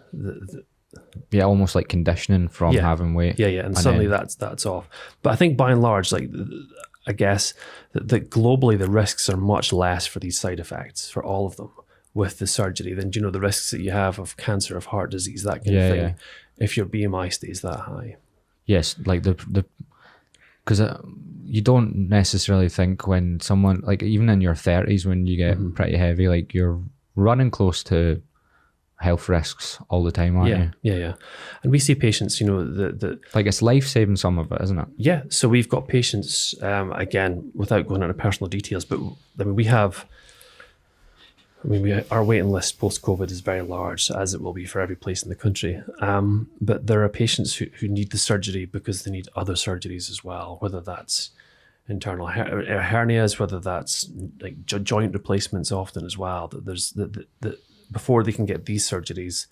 Yeah, almost like conditioning from having weight. Yeah, and suddenly that's off. But I think by and large, like, I guess that globally the risks are much less for these side effects, for all of them, with the surgery than, you know, the risks that you have of cancer, of heart disease, that kind of thing. Yeah. If your BMI stays that high. Yes, like because you don't necessarily think when someone, like even in your 30s when you get pretty heavy, like you're running close to health risks all the time, aren't you? Yeah. And we see patients, you know, like it's life-saving, some of it, isn't it? Yeah, so we've got patients, again, without going into personal details, but I mean, our waiting list post-COVID is very large, as it will be for every place in the country. But there are patients who need the surgery because they need other surgeries as well, whether that's internal hernias, whether that's like joint replacements often as well. That there's that before they can get these surgeries,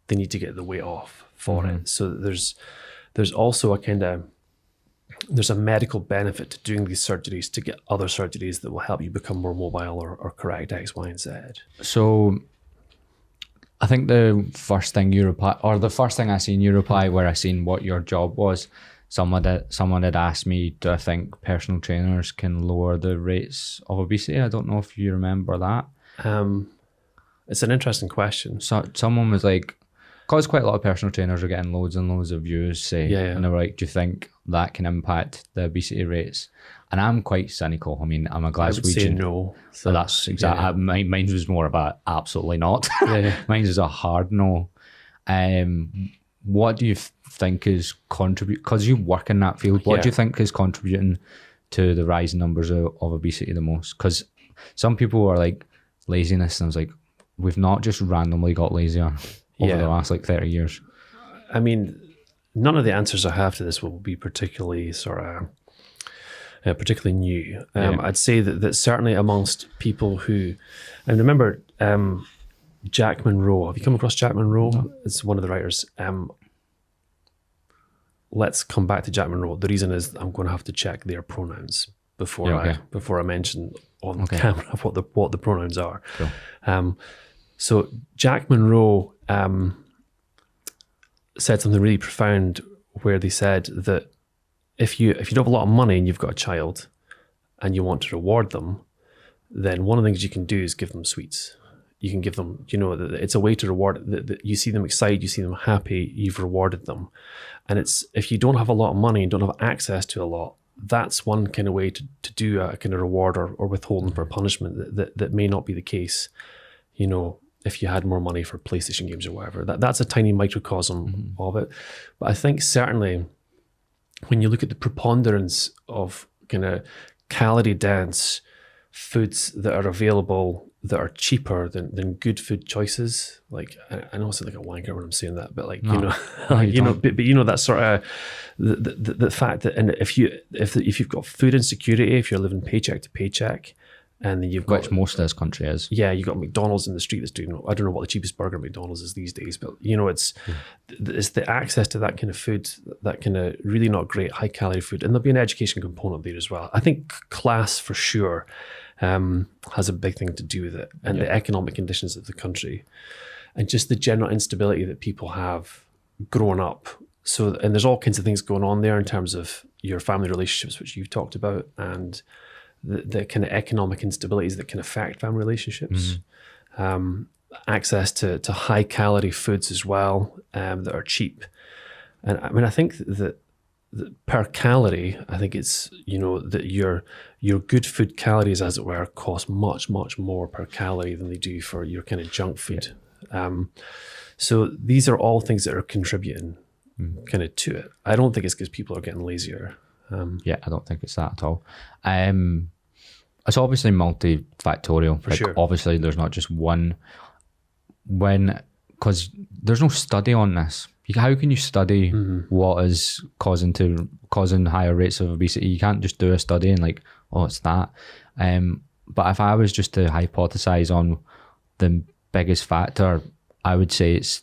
they need to get the weight off for it. So there's also there's a medical benefit to doing these surgeries to get other surgeries that will help you become more mobile or correct X, Y, and Z. So I think the first thing I seen you reply where I seen what your job was, someone had asked me, do I think personal trainers can lower the rates of obesity? I don't know if you remember that. It's an interesting question. So someone was like, because quite a lot of personal trainers are getting loads and loads of views, and they were like, do you think that can impact the obesity rates? And I'm quite cynical. I mean, I'm a Glaswegian. I would say no. So that's exactly, mine was more about absolutely not. Mine is a hard no. What do you think is because you work in that field, what do you think is contributing to the rising numbers of obesity the most? Because some people are like laziness, and I was like, we've not just randomly got lazier over the last like 30 years. I mean, none of the answers I have to this will be particularly particularly new. I'd say that certainly amongst people who, and remember Jack Monroe. Have you come across Jack Monroe? No. It's one of the writers. Let's come back to Jack Monroe. The reason is I'm going to have to check their pronouns before I mention on camera what the pronouns are. Cool. So Jack Monroe said something really profound where they said that if you don't have a lot of money and you've got a child and you want to reward them, then one of the things you can do is give them sweets. You can give them, it's a way to reward. You see them excited, you see them happy, you've rewarded them. And it's, if you don't have a lot of money and don't have access to a lot, that's one kind of way to do a kind of reward or withholding for punishment that may not be the case, if you had more money for PlayStation games or whatever. That's a tiny microcosm of it. But I think certainly when you look at the preponderance of kind of calorie dense foods that are available that are cheaper than good food choices, like I know I sound like a wanker when I'm saying that, but but that sort of the fact that, and if you've got food insecurity, if you're living paycheck to paycheck, and then you've got, which most of this country is, you've got McDonald's in the street that's doing, I don't know what the cheapest burger at McDonald's is these days, but it's the access to that kind of food, that kind of really not great high calorie food, and there'll be an education component there as well. I think class for sure has a big thing to do with it, and the economic conditions of the country, and just the general instability that people have growing up. So, and there's all kinds of things going on there in terms of your family relationships, which you've talked about, and the kind of economic instabilities that can affect family relationships. Access to high calorie foods as well, that are cheap. And I mean, I think that per calorie, I think it's, that your good food calories, as it were, cost much, much more per calorie than they do for your kind of junk food. So these are all things that are contributing kind of to it. I don't think it's because people are getting lazier. I don't think it's that at all. It's obviously multifactorial. For sure. Obviously, there's not just one. Because there's no study on this. How can you study what is causing higher rates of obesity? You can't just do a study and like, it's that. But if I was just to hypothesize on the biggest factor, I would say it's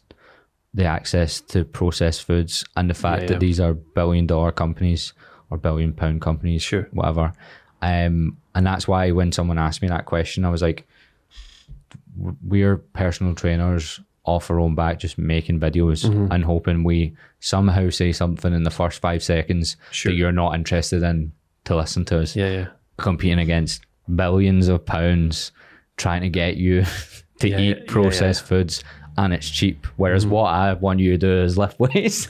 the access to processed foods and the fact that these are billion-dollar companies or billion-pound companies, whatever. And that's why when someone asked me that question, I was like, we're personal trainers off our own back, just making videos and hoping we somehow say something in the first 5 seconds that you're not interested in to listen to us. Competing against billions of pounds, trying to get you to eat processed foods, and it's cheap. Whereas what I want you to do is lift weights.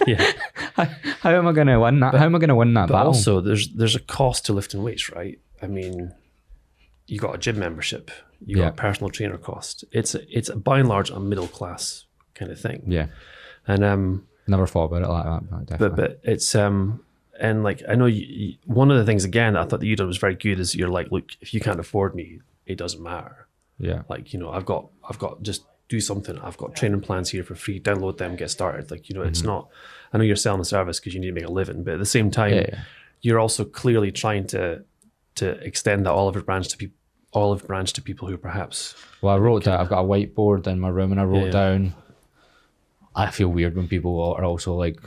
How am I going to win that? How am I going to win that battle? Also, there's a cost to lifting weights, right? I mean, you got a gym membership, you got a personal trainer cost. It's by and large a middle class kind of thing. And never thought about it like that. But it's and like, I know one of the things again that I thought that you did was very good is you're like, look, if you can't afford me, it doesn't matter. Like, I've got just do something. I've got training plans here for free. Download them, get started. Like, it's not, I know you're selling a service because you need to make a living, but at the same time, you're also clearly trying to to extend that olive branch to people who perhaps. Well, I wrote down. I've got a whiteboard in my room, and I wrote down. I feel weird when people are also like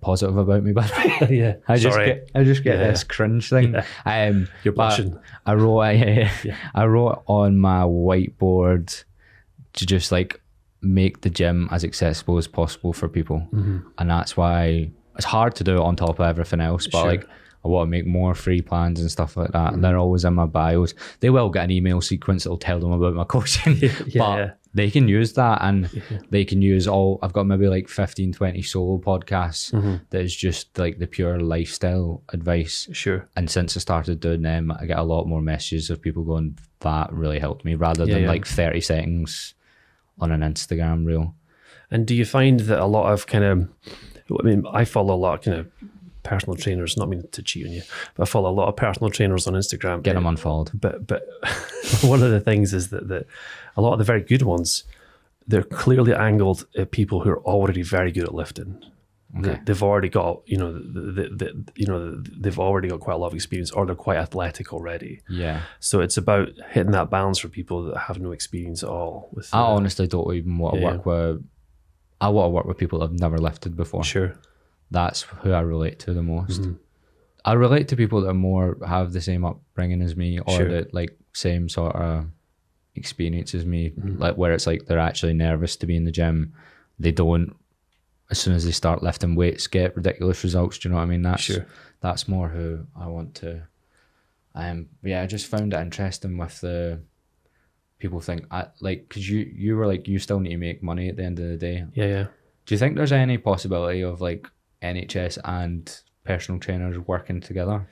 positive about me, but yeah, I just get this cringe thing. You're blushing. I wrote on my whiteboard to just like make the gym as accessible as possible for people, and that's why it's hard to do it on top of everything else. But like, I want to make more free plans and stuff like that. And they're always in my bios. They will get an email sequence that'll tell them about my coaching, but they can use that, and they can use I've got maybe like 15, 20 solo podcasts that is just like the pure lifestyle advice. Sure. And since I started doing them, I get a lot more messages of people going, that really helped me, rather than like 30 seconds on an Instagram reel. And do you find that a lot of I follow a lot of kind of personal trainers, not meaning to cheat on you, but I follow a lot of personal trainers on Instagram. Get them unfollowed. But one of the things is that a lot of the very good ones, they're clearly angled at people who are already very good at lifting. Okay. They've already got, they've already got quite a lot of experience, or they're quite athletic already. Yeah. So it's about hitting that balance for people that have no experience at all. I honestly don't even want to work with. I want to work with people that have never lifted before. Sure. That's who I relate to the most. I relate to people that are more have the same upbringing as me, or that like same sort of experience as me, like where it's like they're actually nervous to be in the gym. They don't, as soon as they start lifting weights, get ridiculous results. Do you know what I mean? That's more who I want to. I just found it interesting with the people think because you were like, you still need to make money at the end of the day. Yeah. Do you think there's any possibility of like NHS and personal trainers working together?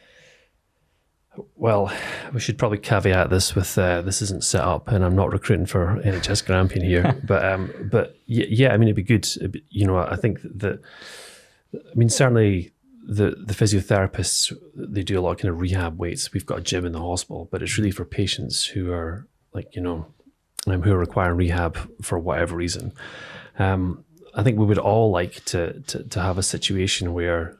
Well, we should probably caveat this with this isn't set up, and I'm not recruiting for NHS Grampian here. but yeah, I mean, it'd be good. I think that. I mean, certainly the physiotherapists, they do a lot of kind of rehab weights. We've got a gym in the hospital, but it's really for patients who are like who are requiring rehab for whatever reason. I think we would all like to have a situation where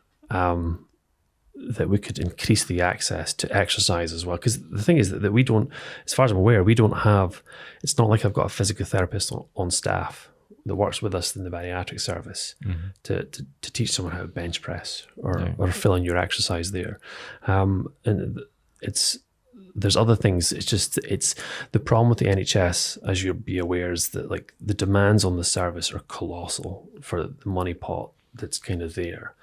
that we could increase the access to exercise as well. Because the thing is that we don't, as far as I'm aware, we don't have, it's not like I've got a physical therapist on staff that works with us in the bariatric service to teach someone how to bench press or fill in your exercise there. And there's other things. It's the problem with the NHS, as you'll be aware, is that like the demands on the service are colossal for the money pot that's kind of there.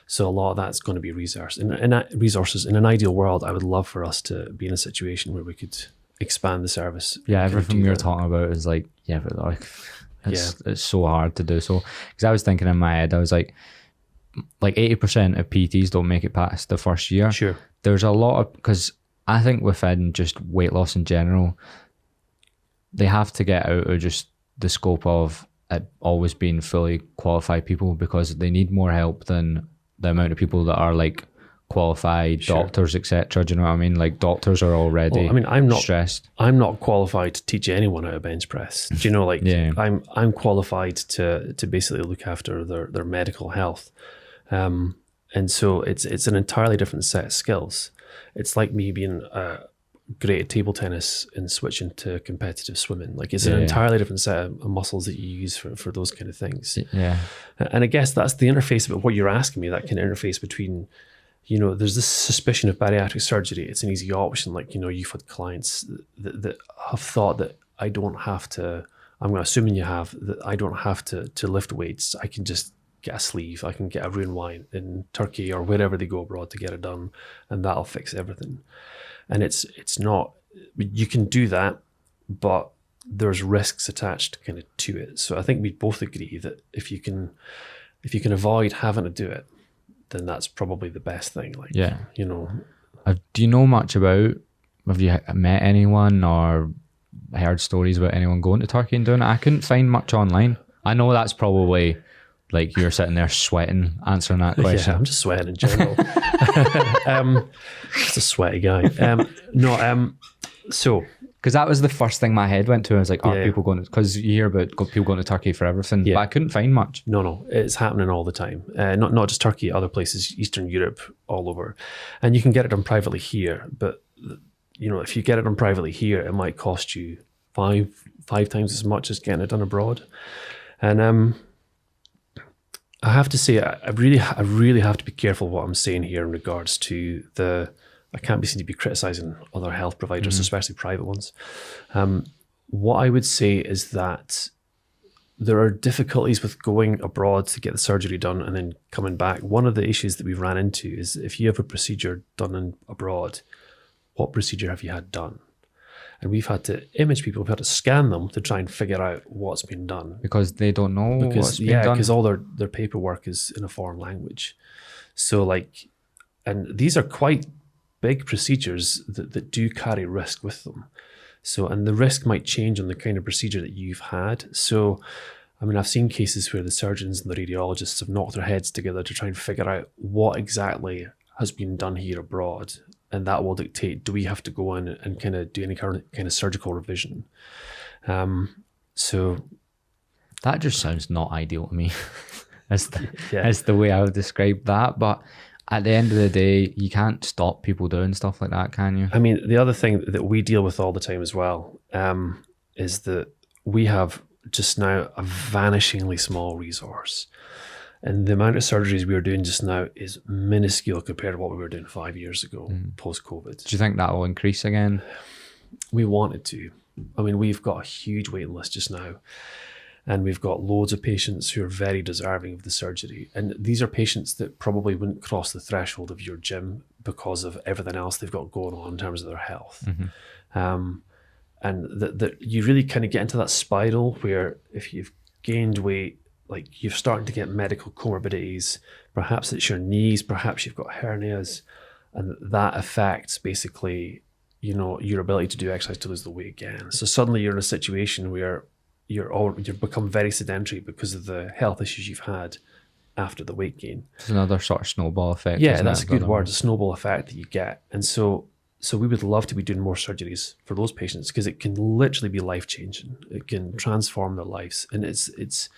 So a lot of that's going to be resources. In an ideal world, I would love for us to be in a situation where we could expand the service. Yeah, everything you're talking about is like, but like it's so hard to do. So because I was thinking in my head, I was like 80% of PTs don't make it past the first year. Sure. There's a lot of, because I think within just weight loss in general, they have to get out of just the scope of it always being fully qualified people, because they need more help than the amount of people that are like qualified doctors, etc. Do you know what I mean? Like doctors are already I'm not stressed. I'm not qualified to teach anyone how to bench press. Do you know, like I'm qualified to basically look after their medical health. And so it's an entirely different set of skills. It's like me being great at table tennis and switching to competitive swimming. Like it's an entirely different set of muscles that you use for those kind of things. Yeah. And I guess that's the interface about what you're asking me, that kind of interface between, there's this suspicion of bariatric surgery. It's an easy option. Like, you've had clients that have thought that I don't have to, I'm assuming you have, that I don't have to lift weights. I can just get a sleeve. I can get a roux wine in Turkey or wherever they go abroad to get it done, and that'll fix everything. And it's not, you can do that, but there's risks attached kind of to it. So I think we both agree that if you can avoid having to do it, then that's probably the best thing. Like, do you know much about, have you met anyone or heard stories about anyone going to Turkey and doing it? I couldn't find much online. I know that's probably like you're sitting there sweating answering that question. Yeah, I'm just sweating in general. Just a sweaty guy. So Because that was the first thing my head went to. I was like, are people going to, because you hear about people going to Turkey for everything, but I couldn't find much. No, it's happening all the time. Not just Turkey, other places, Eastern Europe, all over. And you can get it done privately here, but if you get it done privately here, it might cost you five times as much as getting it done abroad. And I have to say, I really have to be careful what I'm saying here in regards to I can't be seen to be criticizing other health providers, especially private ones. What I would say is that there are difficulties with going abroad to get the surgery done and then coming back. One of the issues that we've ran into is if you have a procedure done abroad, what procedure have you had done? And we've had to image people, we've had to scan them to try and figure out what's been done. Because they don't know what's been done? Because all their paperwork is in a foreign language. So and these are quite big procedures that do carry risk with them. So, and the risk might change on the kind of procedure that you've had. So, I mean, I've seen cases where the surgeons and the radiologists have knocked their heads together to try and figure out what exactly has been done here abroad. And that will dictate, do we have to go in and kind of do any kind of surgical revision? So that just sounds not ideal to me. That's the way I would describe that. But at the end of the day, you can't stop people doing stuff like that, can you? I mean, the other thing that we deal with all the time as well is that we have just now a vanishingly small resource. And the amount of surgeries we are doing just now is minuscule compared to what we were doing 5 years ago, post-COVID. Do you think that will increase again? We want it to. I mean, we've got a huge waiting list just now. And we've got loads of patients who are very deserving of the surgery. And these are patients that probably wouldn't cross the threshold of your gym because of everything else they've got going on in terms of their health. And that you really kind of get into that spiral where if you've gained weight, like you're starting to get medical comorbidities, perhaps it's your knees, perhaps you've got hernias, and that affects basically, your ability to do exercise to lose the weight again. So suddenly you're in a situation where you've become very sedentary because of the health issues you've had after the weight gain. It's another sort of snowball effect. Yeah, that's a good word, a snowball effect that you get. And so we would love to be doing more surgeries for those patients because it can literally be life-changing. It can transform their lives. And it's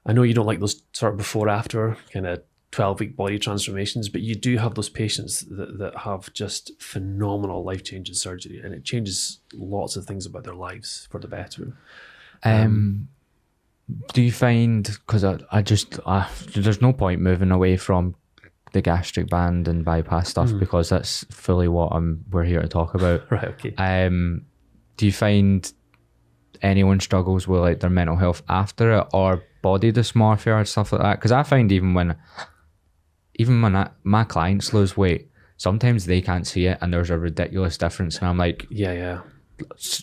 I know you don't like those sort of before-after kind of 12-week body transformations, but you do have those patients that have just phenomenal life-changing surgery, and it changes lots of things about their lives for the better. Do you find, because there's no point moving away from the gastric band and bypass stuff because that's fully what we're here to talk about. Right, okay. Do you find anyone struggles with like their mental health after it or body dysmorphia or stuff like that? Because I find even when my clients lose weight, sometimes they can't see it and there's a ridiculous difference, and I'm like, yeah.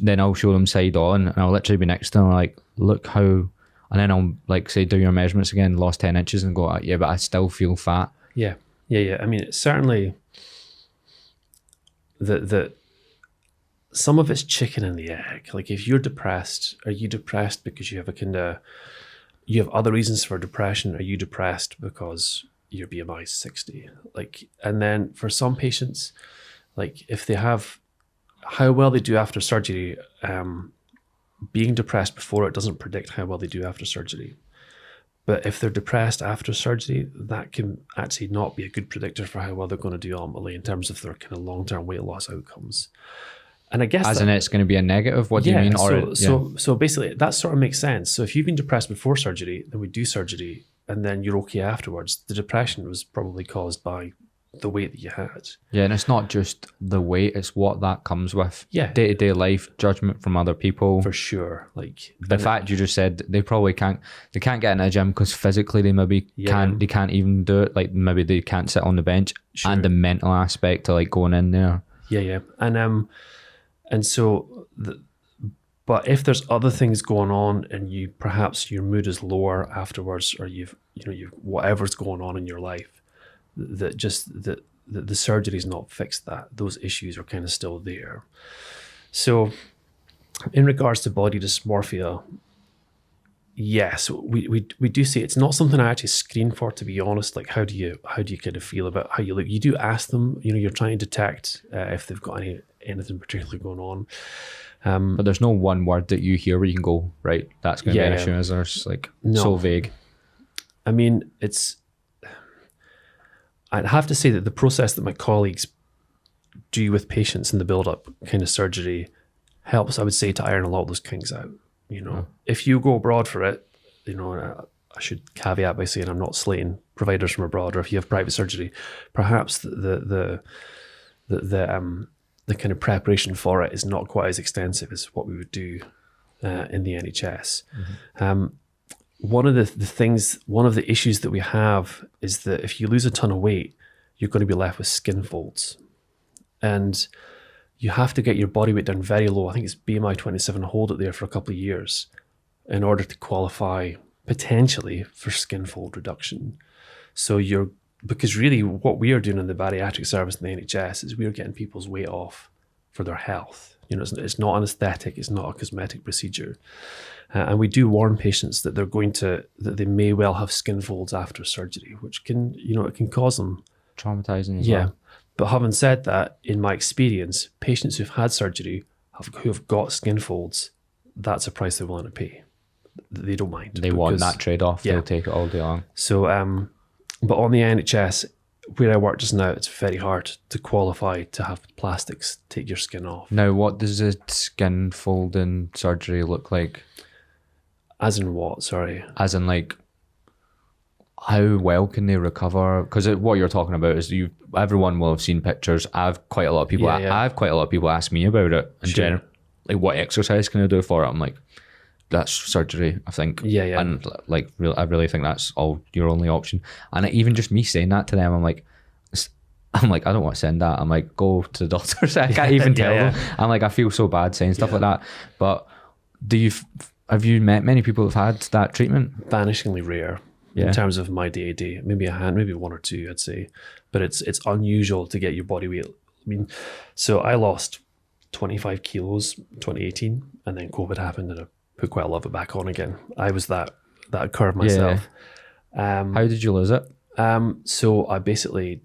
Then I'll show them side on and I'll literally be next to them like, look how, and then I'll like say, do your measurements again, lost 10 inches, and go, yeah, but I still feel fat. Yeah. I mean, it's certainly the some of it's chicken and the egg. Like if you're depressed, are you depressed because you have you have other reasons for depression? Are you depressed because your BMI is 60? Like, and then for some patients, like if they have how well they do after surgery, being depressed before it doesn't predict how well they do after surgery. But if they're depressed after surgery, that can actually not be a good predictor for how well they're going to do ultimately in terms of their kind of long-term weight loss outcomes. And I guess in it's going to be a negative. What do you mean? So basically that sort of makes sense. So if you've been depressed before surgery, then we do surgery and then you're okay afterwards. The depression was probably caused by the weight that you had. Yeah, and it's not just the weight, it's what that comes with. Yeah. Day-to-day life, judgment from other people. For sure. Like the fact you just said they probably can't get in a gym because physically they maybe can't even do it. Like maybe they can't sit on the bench. Sure. And the mental aspect of like going in there. Yeah. And so but if there's other things going on and perhaps your mood is lower afterwards, or you've whatever's going on in your life, that the surgery's not fixed that. Those issues are kind of still there. So in regards to body dysmorphia, yes, we do see it's not something I actually screen for, to be honest. Like how do you kind of feel about how you look? You do ask them, you're trying to detect if they've got anything particularly going on. But there's no one word that you hear where you can go, right, that's going to be an issue, is there? It's like so vague. I mean, I'd have to say that the process that my colleagues do with patients in the build-up kind of surgery helps, I would say, to iron a lot of those kinks out. You know, if you go abroad for it, you know, I should caveat by saying I'm not slating providers from abroad, or if you have private surgery, perhaps the kind of preparation for it is not quite as extensive as what we would do in the NHS. One of the issues that we have is that if you lose a ton of weight, you're going to be left with skin folds. And you have to get your body weight down very low. I think it's BMI 27, hold it there for a couple of years in order to qualify potentially for skin fold reduction. So because really what we are doing in the bariatric service in the NHS is we're getting people's weight off for their health. You know, it's not an aesthetic, it's not a cosmetic procedure. And we do warn patients that that they may well have skin folds after surgery, which can, you know, it can cause them traumatizing as well. But having said that, in my experience, patients who've had surgery who have got skin folds, that's a price they're willing to pay. They don't mind. They want that trade-off. They'll take it all day long. So, but on the NHS, where I work just now, it's very hard to qualify to have plastics take your skin off. Now, what does a skin folding surgery look like? As in what? Sorry. As in, like, how well can they recover? Because what you're talking about is everyone will have seen pictures. I have quite a lot of people ask me about it in general. Like, what exercise can I do for it? I'm like, that's surgery, I think. And like, I really think that's your only option. And even just me saying that to them, I'm like, I don't want to send that. I'm like, go to the doctors. I can't even tell them. I'm like, I feel so bad saying stuff like that. But have you met many people who've had that treatment? Vanishingly rare. In terms of my day-to-day, maybe one or two, I'd say. But it's unusual to get your body weight. I mean, so I lost 25 kilos 2018, and then COVID happened, and I put quite a lot of it back on again. I was that curve myself. How did you lose it? So I basically,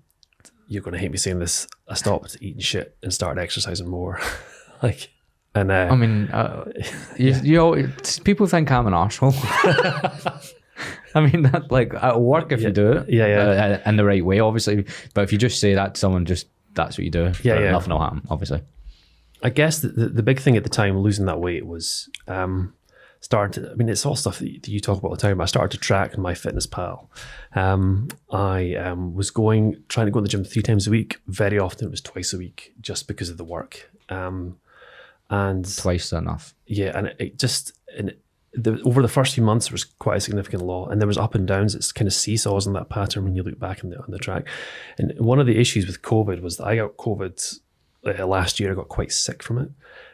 you're going to hate me saying this, I stopped eating shit and started exercising more. People think I'm an arsehole. I mean, that, like, at work if you do it in the right way, obviously. But if you just say that to someone, that's what you do. Nothing will happen, obviously. I guess the big thing at the time, losing that weight, was it's all stuff that you talk about all the time. I started to track MyFitnessPal. I was trying to go to the gym 3 times a week. Very often it was twice a week, just because of the work. And twice enough. Yeah, and over the first few months, there was quite a significant loss, and there was up and downs. It's kind of seesaws in that pattern when you look back on the track. And one of the issues with COVID was that I got COVID last year. I got quite sick from it,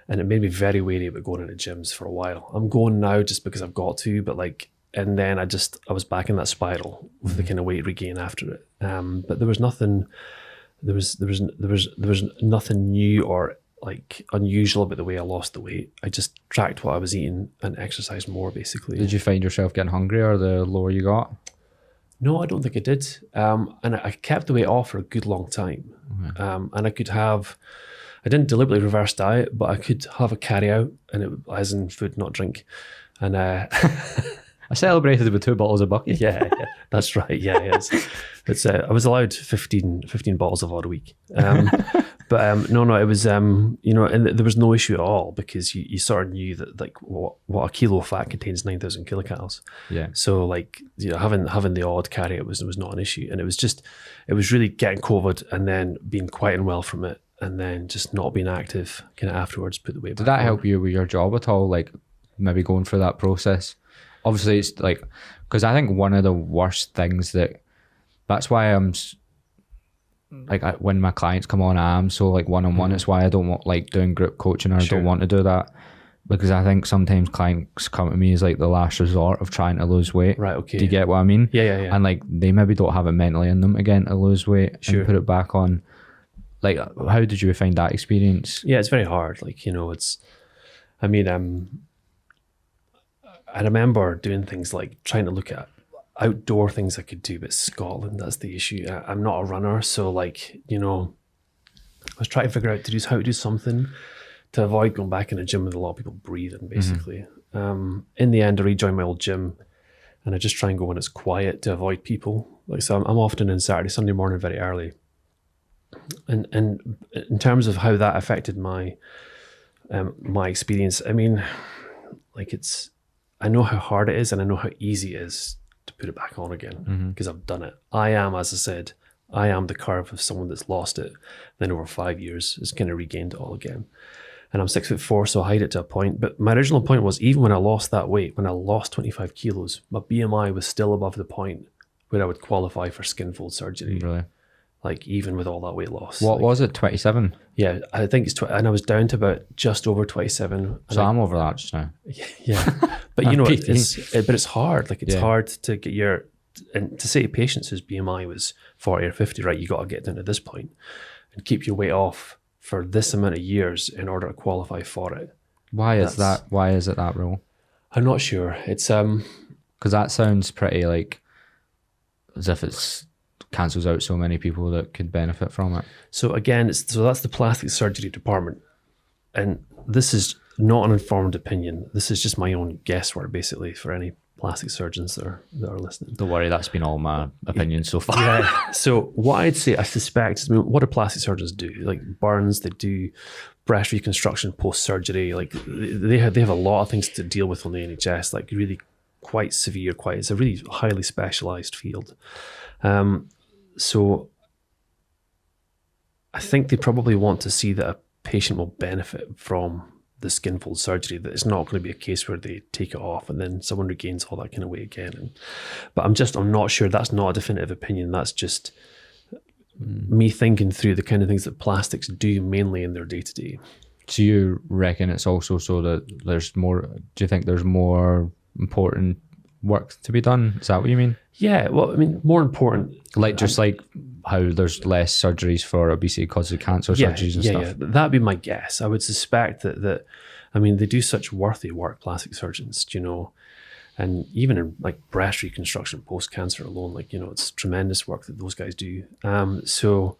and it made me very wary about going into gyms for a while. I'm going now just because I've got to, but and then I was back in that spiral with the kind of weight regain after it. But there was nothing new or like unusual about the way I lost the weight. I just tracked what I was eating and exercised more, basically. Did you find yourself getting hungrier the lower you got? No, I don't think I did. And I kept the weight off for a good long time. And I didn't deliberately reverse diet, but I could have a carry out, and as in food, not drink. And I celebrated with 2 bottles of bucket. Yeah, that's right. Yeah. I was allowed 15 bottles of vodka a week. But no, it was, and there was no issue at all, because you sort of knew that, like, what a kilo of fat contains 9,000 kilocalories. Yeah. So, like, having the odd carry it was not an issue. And it was really getting COVID and then being quite unwell from it, and then just not being active kind of afterwards, put the weight back on. Did that help you with your job at all? Like, maybe going through that process? Obviously, it's like, because I think one of the worst things that's why I'm like, when my clients come on, I'm so like one-on-one. It's why I don't want like doing group coaching, or I don't want to do that, because I think sometimes clients come to me as like the last resort of trying to lose weight. Right. Okay. Do you get what I mean? Yeah. And like, they maybe don't have it mentally in them again to lose weight and put it back on. Like, how did you find that experience? Yeah, it's very hard. Like, I remember doing things like trying to look at outdoor things I could do, but Scotland, that's the issue. I'm not a runner, so like, I was trying to figure out how to do something to avoid going back in a gym with a lot of people breathing, basically. In the end, I rejoined my old gym, and I just try and go when it's quiet to avoid people. Like, so I'm often in Saturday, Sunday morning very early. And in terms of how that affected my my experience, I mean, like, I know how hard it is, and I know how easy it is to put it back on again, because I've done it. I am, as I said, I am the curve of someone that's lost it, then over 5 years has kind of regained it all again. And I'm 6'4", so I hide it to a point. But my original point was, even when I lost that weight, when I lost 25 kilos, my BMI was still above the point where I would qualify for skin fold surgery. Really? Like, even with all that weight loss. What was it, 27? Yeah, I think it's and I was down to about just over 27. So I'm over that just now. Yeah, but you know, it's hard. Like, it's hard to get and to say to patients whose BMI was 40 or 50, right, you got to get down to this point and keep your weight off for this amount of years in order to qualify for it. Why is it that rule? I'm not sure. It's because that sounds pretty like as if it's cancels out so many people that could benefit from it. So again, that's the plastic surgery department, and this is not an informed opinion. This is just my own guesswork, basically, for any plastic surgeons that are listening. Don't worry, that's been all my opinion so far. Yeah. So what I'd say, I suspect, I mean, what do plastic surgeons do? Like burns, they do breast reconstruction post-surgery. Like they have a lot of things to deal with on the NHS, like really quite severe, it's a really highly specialized field. So I think they probably want to see that a patient will benefit from the skin fold surgery, that it's not going to be a case where they take it off and then someone regains all that kind of weight again. But I'm not sure. That's not a definitive opinion. That's just me thinking through the kind of things that plastics do mainly in their day-to-day. So you reckon it's also so that there's more, do you think there's more important work to be done? Is that what you mean? Yeah, well, I mean, more important. Like just like how there's less surgeries for obesity because of cancer surgeries and stuff. Yeah, that'd be my guess. I would suspect that I mean, they do such worthy work, plastic surgeons, you know, and even in like breast reconstruction post-cancer alone, like, you know, it's tremendous work that those guys do. So,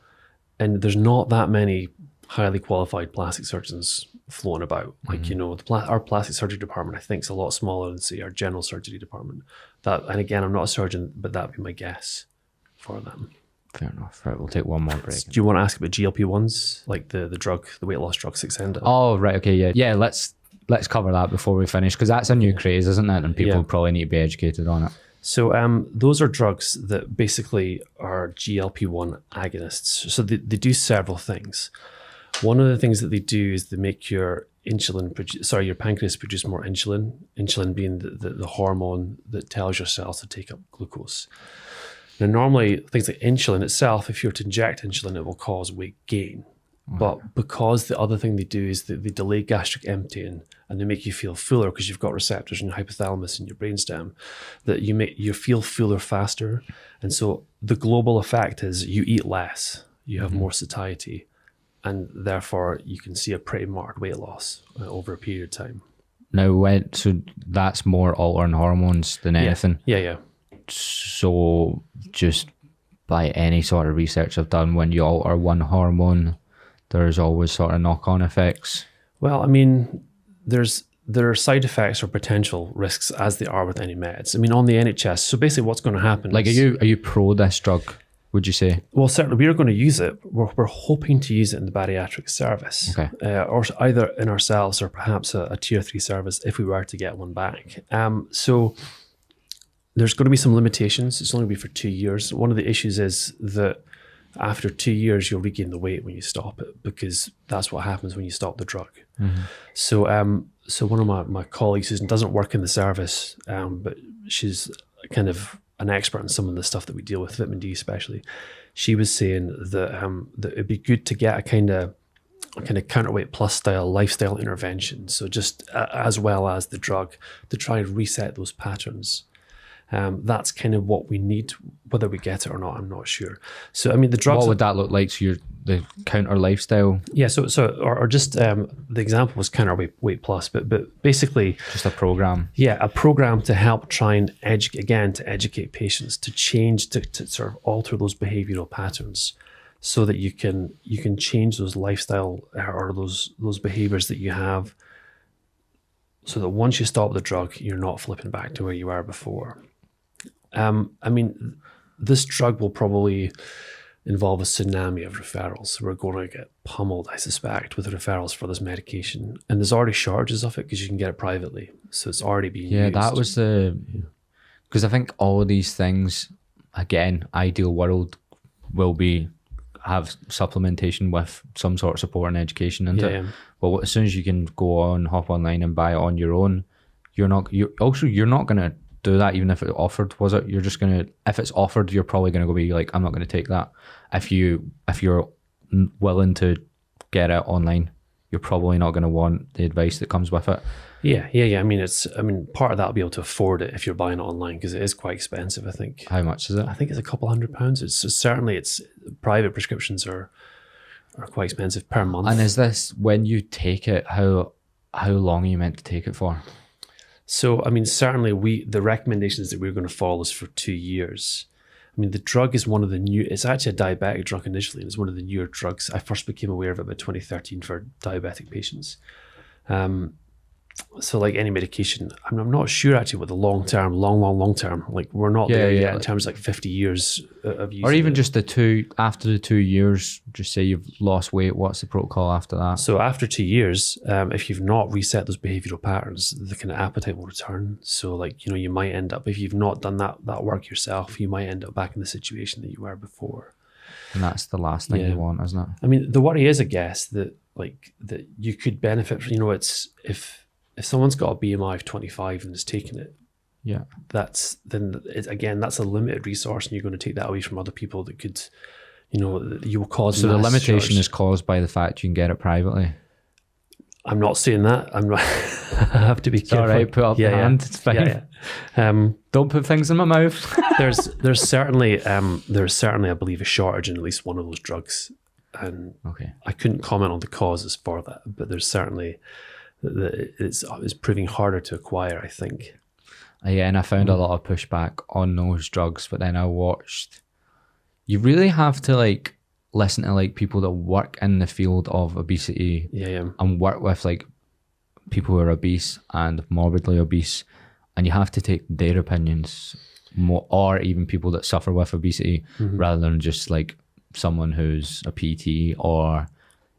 and there's not that many highly qualified plastic surgeons floating about. Like, you know, our plastic surgery department, I think, is a lot smaller than, say, our general surgery department. And again, I'm not a surgeon, but that'd be my guess for them. Fair enough. Right, we'll take one more break. Do you want to ask about GLP-1s, like the drug, the weight loss drug saxenda? Oh, right. Okay. Yeah. Let's cover that before we finish, because that's a new craze, isn't it? And people probably need to be educated on it. So those are drugs that basically are GLP-1 agonists. So they do several things. One of the things that they do is they make your your pancreas produce more insulin. Insulin being the hormone that tells your cells to take up glucose. Now, normally things like insulin itself, if you were to inject insulin, it will cause weight gain. But because the other thing they do is that they delay gastric emptying and they make you feel fuller because you've got receptors in your hypothalamus and your brainstem, that you feel fuller faster. And so the global effect is you eat less, you have more satiety, and therefore you can see a pretty marked weight loss over a period of time. Now, so that's more altering hormones than anything? Yeah. So just by any sort of research I've done, when you alter one hormone, there's always sort of knock-on effects? Well, I mean, there are side effects or potential risks as they are with any meds. I mean, on the NHS, so basically what's going to happen like, are you pro this drug, would you say? Well, certainly we're going to use it. We're hoping to use it in the bariatric service, or either in ourselves or perhaps a tier 3 service if we were to get one back. So there's going to be some limitations. It's only going to be for 2 years. One of the issues is that after 2 years, you'll regain the weight when you stop it, because that's what happens when you stop the drug. So one of my colleagues who doesn't work in the service, but she's kind of an expert in some of the stuff that we deal with, vitamin D especially, she was saying that it'd be good to get a kind of counterweight plus style lifestyle intervention. So just as well as the drug, to try and reset those patterns. That's kind of what we need. Whether we get it or not, I'm not sure. So, I mean, the drugs... What would that look like? So the counter lifestyle? Yeah, so just the example was counter weight plus, but basically... Just a program. Yeah, a program to help try and educate patients to change, to sort of alter those behavioral patterns so that you can change those lifestyle or those behaviors that you have, so that once you stop the drug, you're not flipping back to where you were before. I mean, this drug will probably involve a tsunami of referrals. We're going to get pummeled, I suspect, with referrals for this medication. And there's already shortages of it because you can get it privately. So it's already being used. Yeah, that was because I think all of these things, again, ideal world will have supplementation with some sort of support and education into it. But as soon as you can hop online and buy it on your own, you're not going to do that even if it's offered. Was it? You're just going to, if it's offered, you're probably going to go be like, I'm not going to take that. If you're willing to get it online, you're probably not going to want the advice that comes with it. Yeah. I mean, part of that will be able to afford it if you're buying it online, because it is quite expensive, I think. How much is it? I think it's a couple £100. It's private prescriptions are quite expensive per month. And is this, when you take it, how long are you meant to take it for? So, I mean, certainly the recommendations that we're going to follow is for 2 years. I mean, the drug is one of the new, it's actually a diabetic drug initially, and it's one of the newer drugs. I first became aware of it about 2013 for diabetic patients. So like any medication, I'm not sure actually what the long term, like we're not there yet in terms of like 50 years of use. Or even just after the 2 years, just say you've lost weight, what's the protocol after that? So after 2 years, if you've not reset those behavioral patterns, the kind of appetite will return. So like, you might end up, if you've not done that work yourself, you might end up back in the situation that you were before. And that's the last thing you want, isn't it? I mean, the worry is, I guess, that you could benefit from, it's, if someone's got a BMI of 25 and is taking it, that's a limited resource, and you're going to take that away from other people that could, you will cause. So the limitation is caused by the fact you can get it privately. I'm not saying that. I'm not. I have to be careful. All right, put up your hand. It's fine. Don't put things in my mouth. there's certainly I believe a shortage in at least one of those drugs, and I couldn't comment on the causes for that, but there's certainly. It's proving harder to acquire, I think. Yeah, and I found a lot of pushback on those drugs, but then I watched. You really have to listen to people that work in the field of obesity, and work with people who are obese and morbidly obese, and you have to take their opinions more, or even people that suffer with obesity, rather than just someone who's a PT or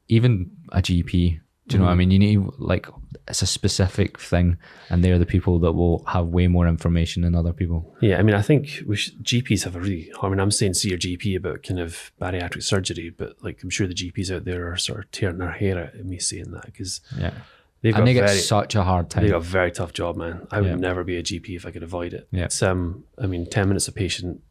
even a GP. Do you know what I mean? You need it's a specific thing, and they're the people that will have way more information than other people. Yeah, I mean, I think GPs have I'm saying see your GP about kind of bariatric surgery, but I'm sure the GPs out there are sort of tearing their hair out at me saying that, because they get such a hard time. They got a very tough job, man. I would never be a GP if I could avoid it. Yeah. It's 10 minutes a patient,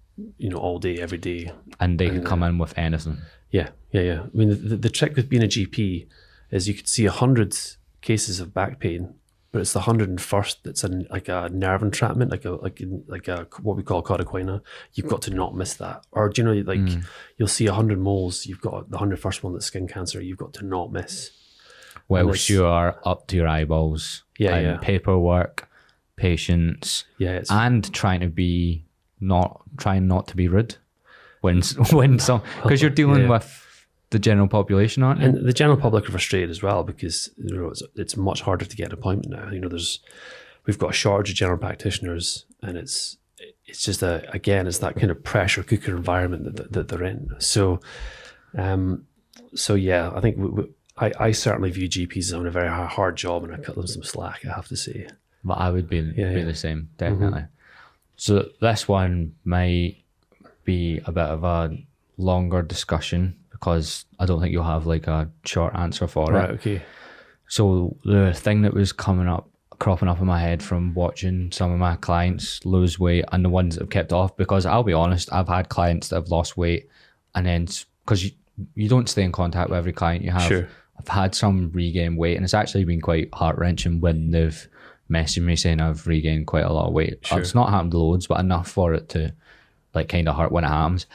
all day, every day, and they can come in with anything. Yeah. I mean, the trick with being a GP is you could see 100 cases of back pain, but it's the 101st that's a nerve entrapment, like a what we call cauda. You've got to not miss that. Or you'll see 100 moles, you've got the 101st one that's skin cancer, you've got to not miss. Whilst you are up to your eyeballs, paperwork, patients, and trying not to be rude when some, because you're dealing with the general population, aren't you? And the general public are frustrated as well, because it's much harder to get an appointment now. We've got a shortage of general practitioners, and it's just it's that kind of pressure cooker environment that they're in. So I think I certainly view GPs as having a very hard job, and I cut them some slack, I have to say. But I would be the same, definitely. So this one might be a bit of a longer discussion, because I don't think you'll have a short answer for it. Right, okay. So the thing that was cropping up in my head from watching some of my clients lose weight, and the ones that have kept off, because I'll be honest, I've had clients that have lost weight, and then, because you don't stay in contact with every client you have. Sure. I've had some regain weight, and it's actually been quite heart-wrenching when they've messaged me saying I've regained quite a lot of weight. Sure. It's not happened loads, but enough for it to kind of hurt when it happens.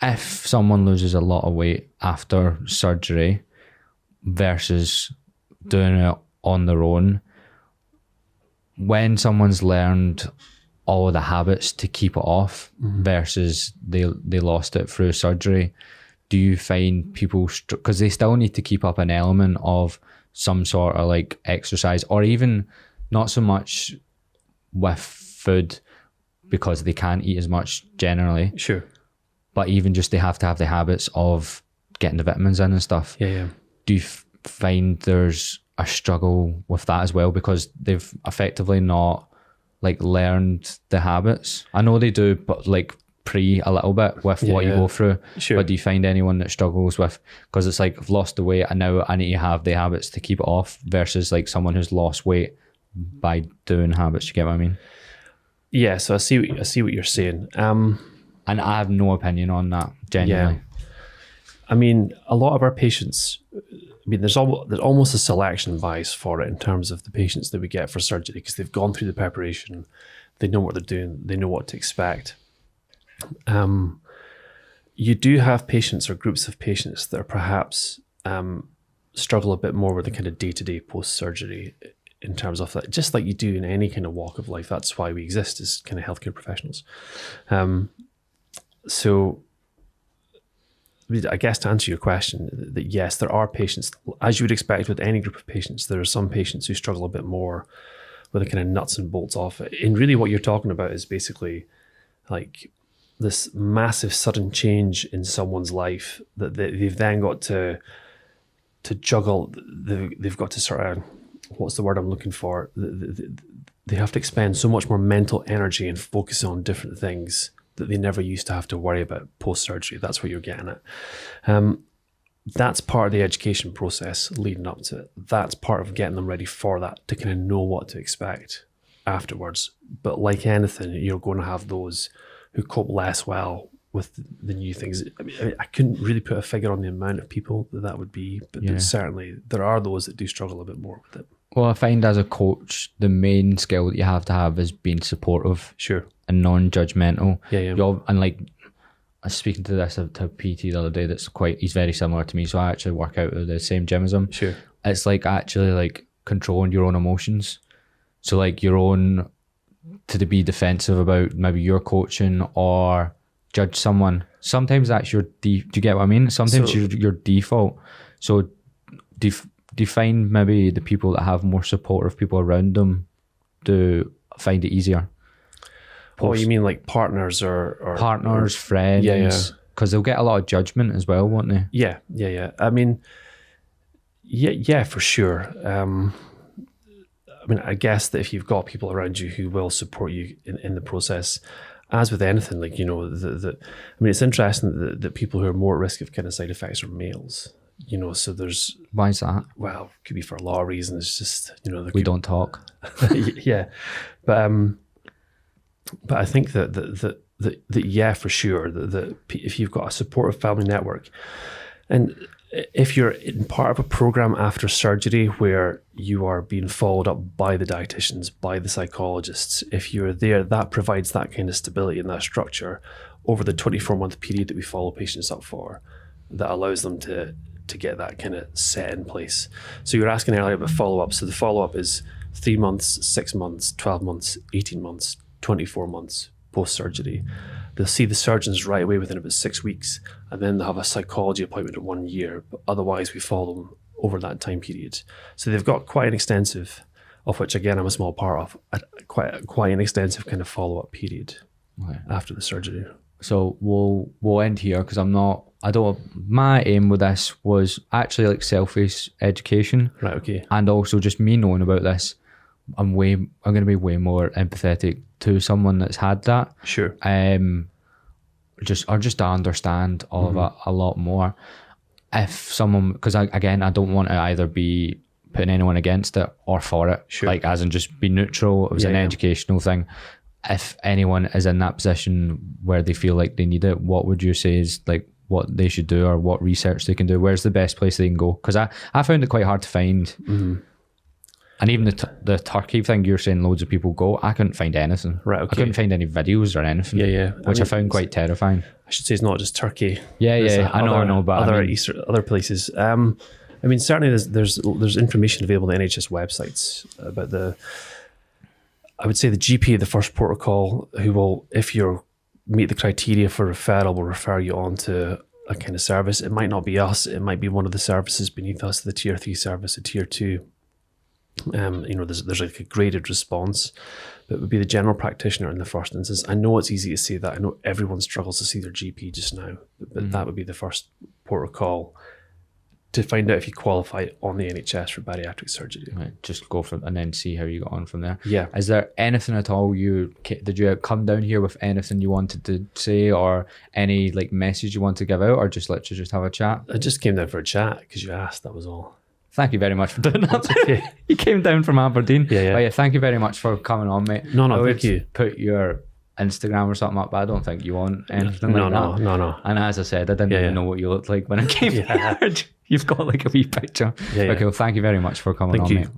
If someone loses a lot of weight after surgery versus doing it on their own, when someone's learned all the habits to keep it off versus they lost it through surgery. Do you find people, because they still need to keep up an element of some sort of like exercise, or even not so much with food because they can't eat as much generally. Sure. But even just they have to have the habits of getting the vitamins in and stuff. Yeah. Do you find there's a struggle with that as well because they've effectively not like learned the habits? I know they do, but like a little bit with what you go through. Sure. But do you find anyone that struggles with, because it's like I've lost the weight and now I need to have the habits to keep it off versus like someone who's lost weight by doing habits? You get what I mean? Yeah. So I see what you're saying. And I have no opinion on that, genuinely. Yeah. I mean, a lot of our patients, there's almost a selection bias for it in terms of the patients that we get for surgery because they've gone through the preparation, they know what they're doing, they know what to expect. You do have patients or groups of patients that are perhaps struggle a bit more with the kind of day-to-day post-surgery in terms of that, just like you do in any kind of walk of life. That's why we exist as kind of healthcare professionals. So I guess to answer your question, that yes, there are patients, as you would expect with any group of patients, there are some patients who struggle a bit more with the kind of nuts and bolts of it. And really what you're talking about is basically like this massive sudden change in someone's life that they've then got to juggle. They've got to sort of, what's the word I'm looking for? They have to expend so much more mental energy and focus on different things that they never used to have to worry about post-surgery. That's what you're getting at. That's part of the education process leading up to it. That's part of getting them ready for that, to kind of know what to expect afterwards. But like anything, you're going to have those who cope less well with the new things. I mean, I couldn't really put a figure on the amount of people that would be, but certainly there are those that do struggle a bit more with it. Well, I find as a coach, the main skill that you have to have is being supportive. Sure. And non-judgmental. Yeah. And like, I was speaking to this to a PT the other day he's very similar to me, so I actually work out at the same gym as him. Sure. It's like actually like controlling your own emotions. So like your own, to be defensive about maybe your coaching or judge someone. Sometimes that's do you get what I mean? Sometimes your default. So do you find maybe the people that have more supportive people around them do find it easier? Oh, you mean like partners or partners, friends? Yeah. Because they'll get a lot of judgment as well, won't they? Yeah. I mean, yeah, for sure. I mean, I guess that if you've got people around you who will support you in the process, as with anything, like, you know, I mean, it's interesting that people who are more at risk of kind of side effects are males. You know, so there's... Why is that? Well, could be for a lot of reasons. It's just, you know... We don't talk. Yeah. But I think that yeah, for sure, that if you've got a supportive family network, and if you're in part of a program after surgery where you are being followed up by the dietitians, by the psychologists, if you're there, that provides that kind of stability and that structure over the 24-month period that we follow patients up for, that allows them to get that kind of set in place. So you were asking earlier about follow-up. So the follow-up is 3 months, 6 months, 12 months, 18 months, 24 months post-surgery. They'll see the surgeons right away within about 6 weeks, and then they'll have a psychology appointment at 1 year. But otherwise, we follow them over that time period. So they've got quite an extensive, of which again I'm a small part of, quite an extensive kind of follow-up period after the surgery. So we'll end here because my aim with this was actually like selfish education. Right, okay. And also just me knowing about this, I'm going to be way more empathetic to someone that's had that. Sure. Just to understand all of it a lot more. If someone, because I don't want to either be putting anyone against it or for it. Sure. Like as in just be neutral. It was an educational thing. If anyone is in that position where they feel like they need it, what would you say is like what they should do or what research they can do? Where's the best place they can go? Because I found it quite hard to find. Mm-hmm. And even the Turkey thing, you're saying loads of people go, I couldn't find anything. Right, okay. I couldn't find any videos or anything. Yeah. Which I found quite terrifying. I should say it's not just Turkey. Yeah. I know, but other places. I mean, certainly there's information available on the NHS websites about I would say the GP, the first protocol, who will, if you meet the criteria for referral, will refer you on to a kind of service. It might not be us. It might be one of the services beneath us, the tier 3 service, a tier 2. There's like a graded response, but it would be the general practitioner in the first instance. I know it's easy to say that. I know everyone struggles to see their GP just now, but that would be the first protocol to find out if you qualify on the NHS for bariatric surgery. Right, just go for and then see how you got on from there. Yeah. Is there anything at all did you come down here with anything you wanted to say or any like message you want to give out, or just literally just have a chat? I just came down for a chat because you asked, that was all. Thank you very much for doing that. Okay. You came down from Aberdeen. Yeah. But yeah, thank you very much for coming on, mate. No, thank you. Put your Instagram or something up, but I don't think you want anything like that. No. And as I said, I didn't even know what you looked like when I came here. You've got like a wee picture. Yeah. Okay, well, thank you very much for coming on, mate.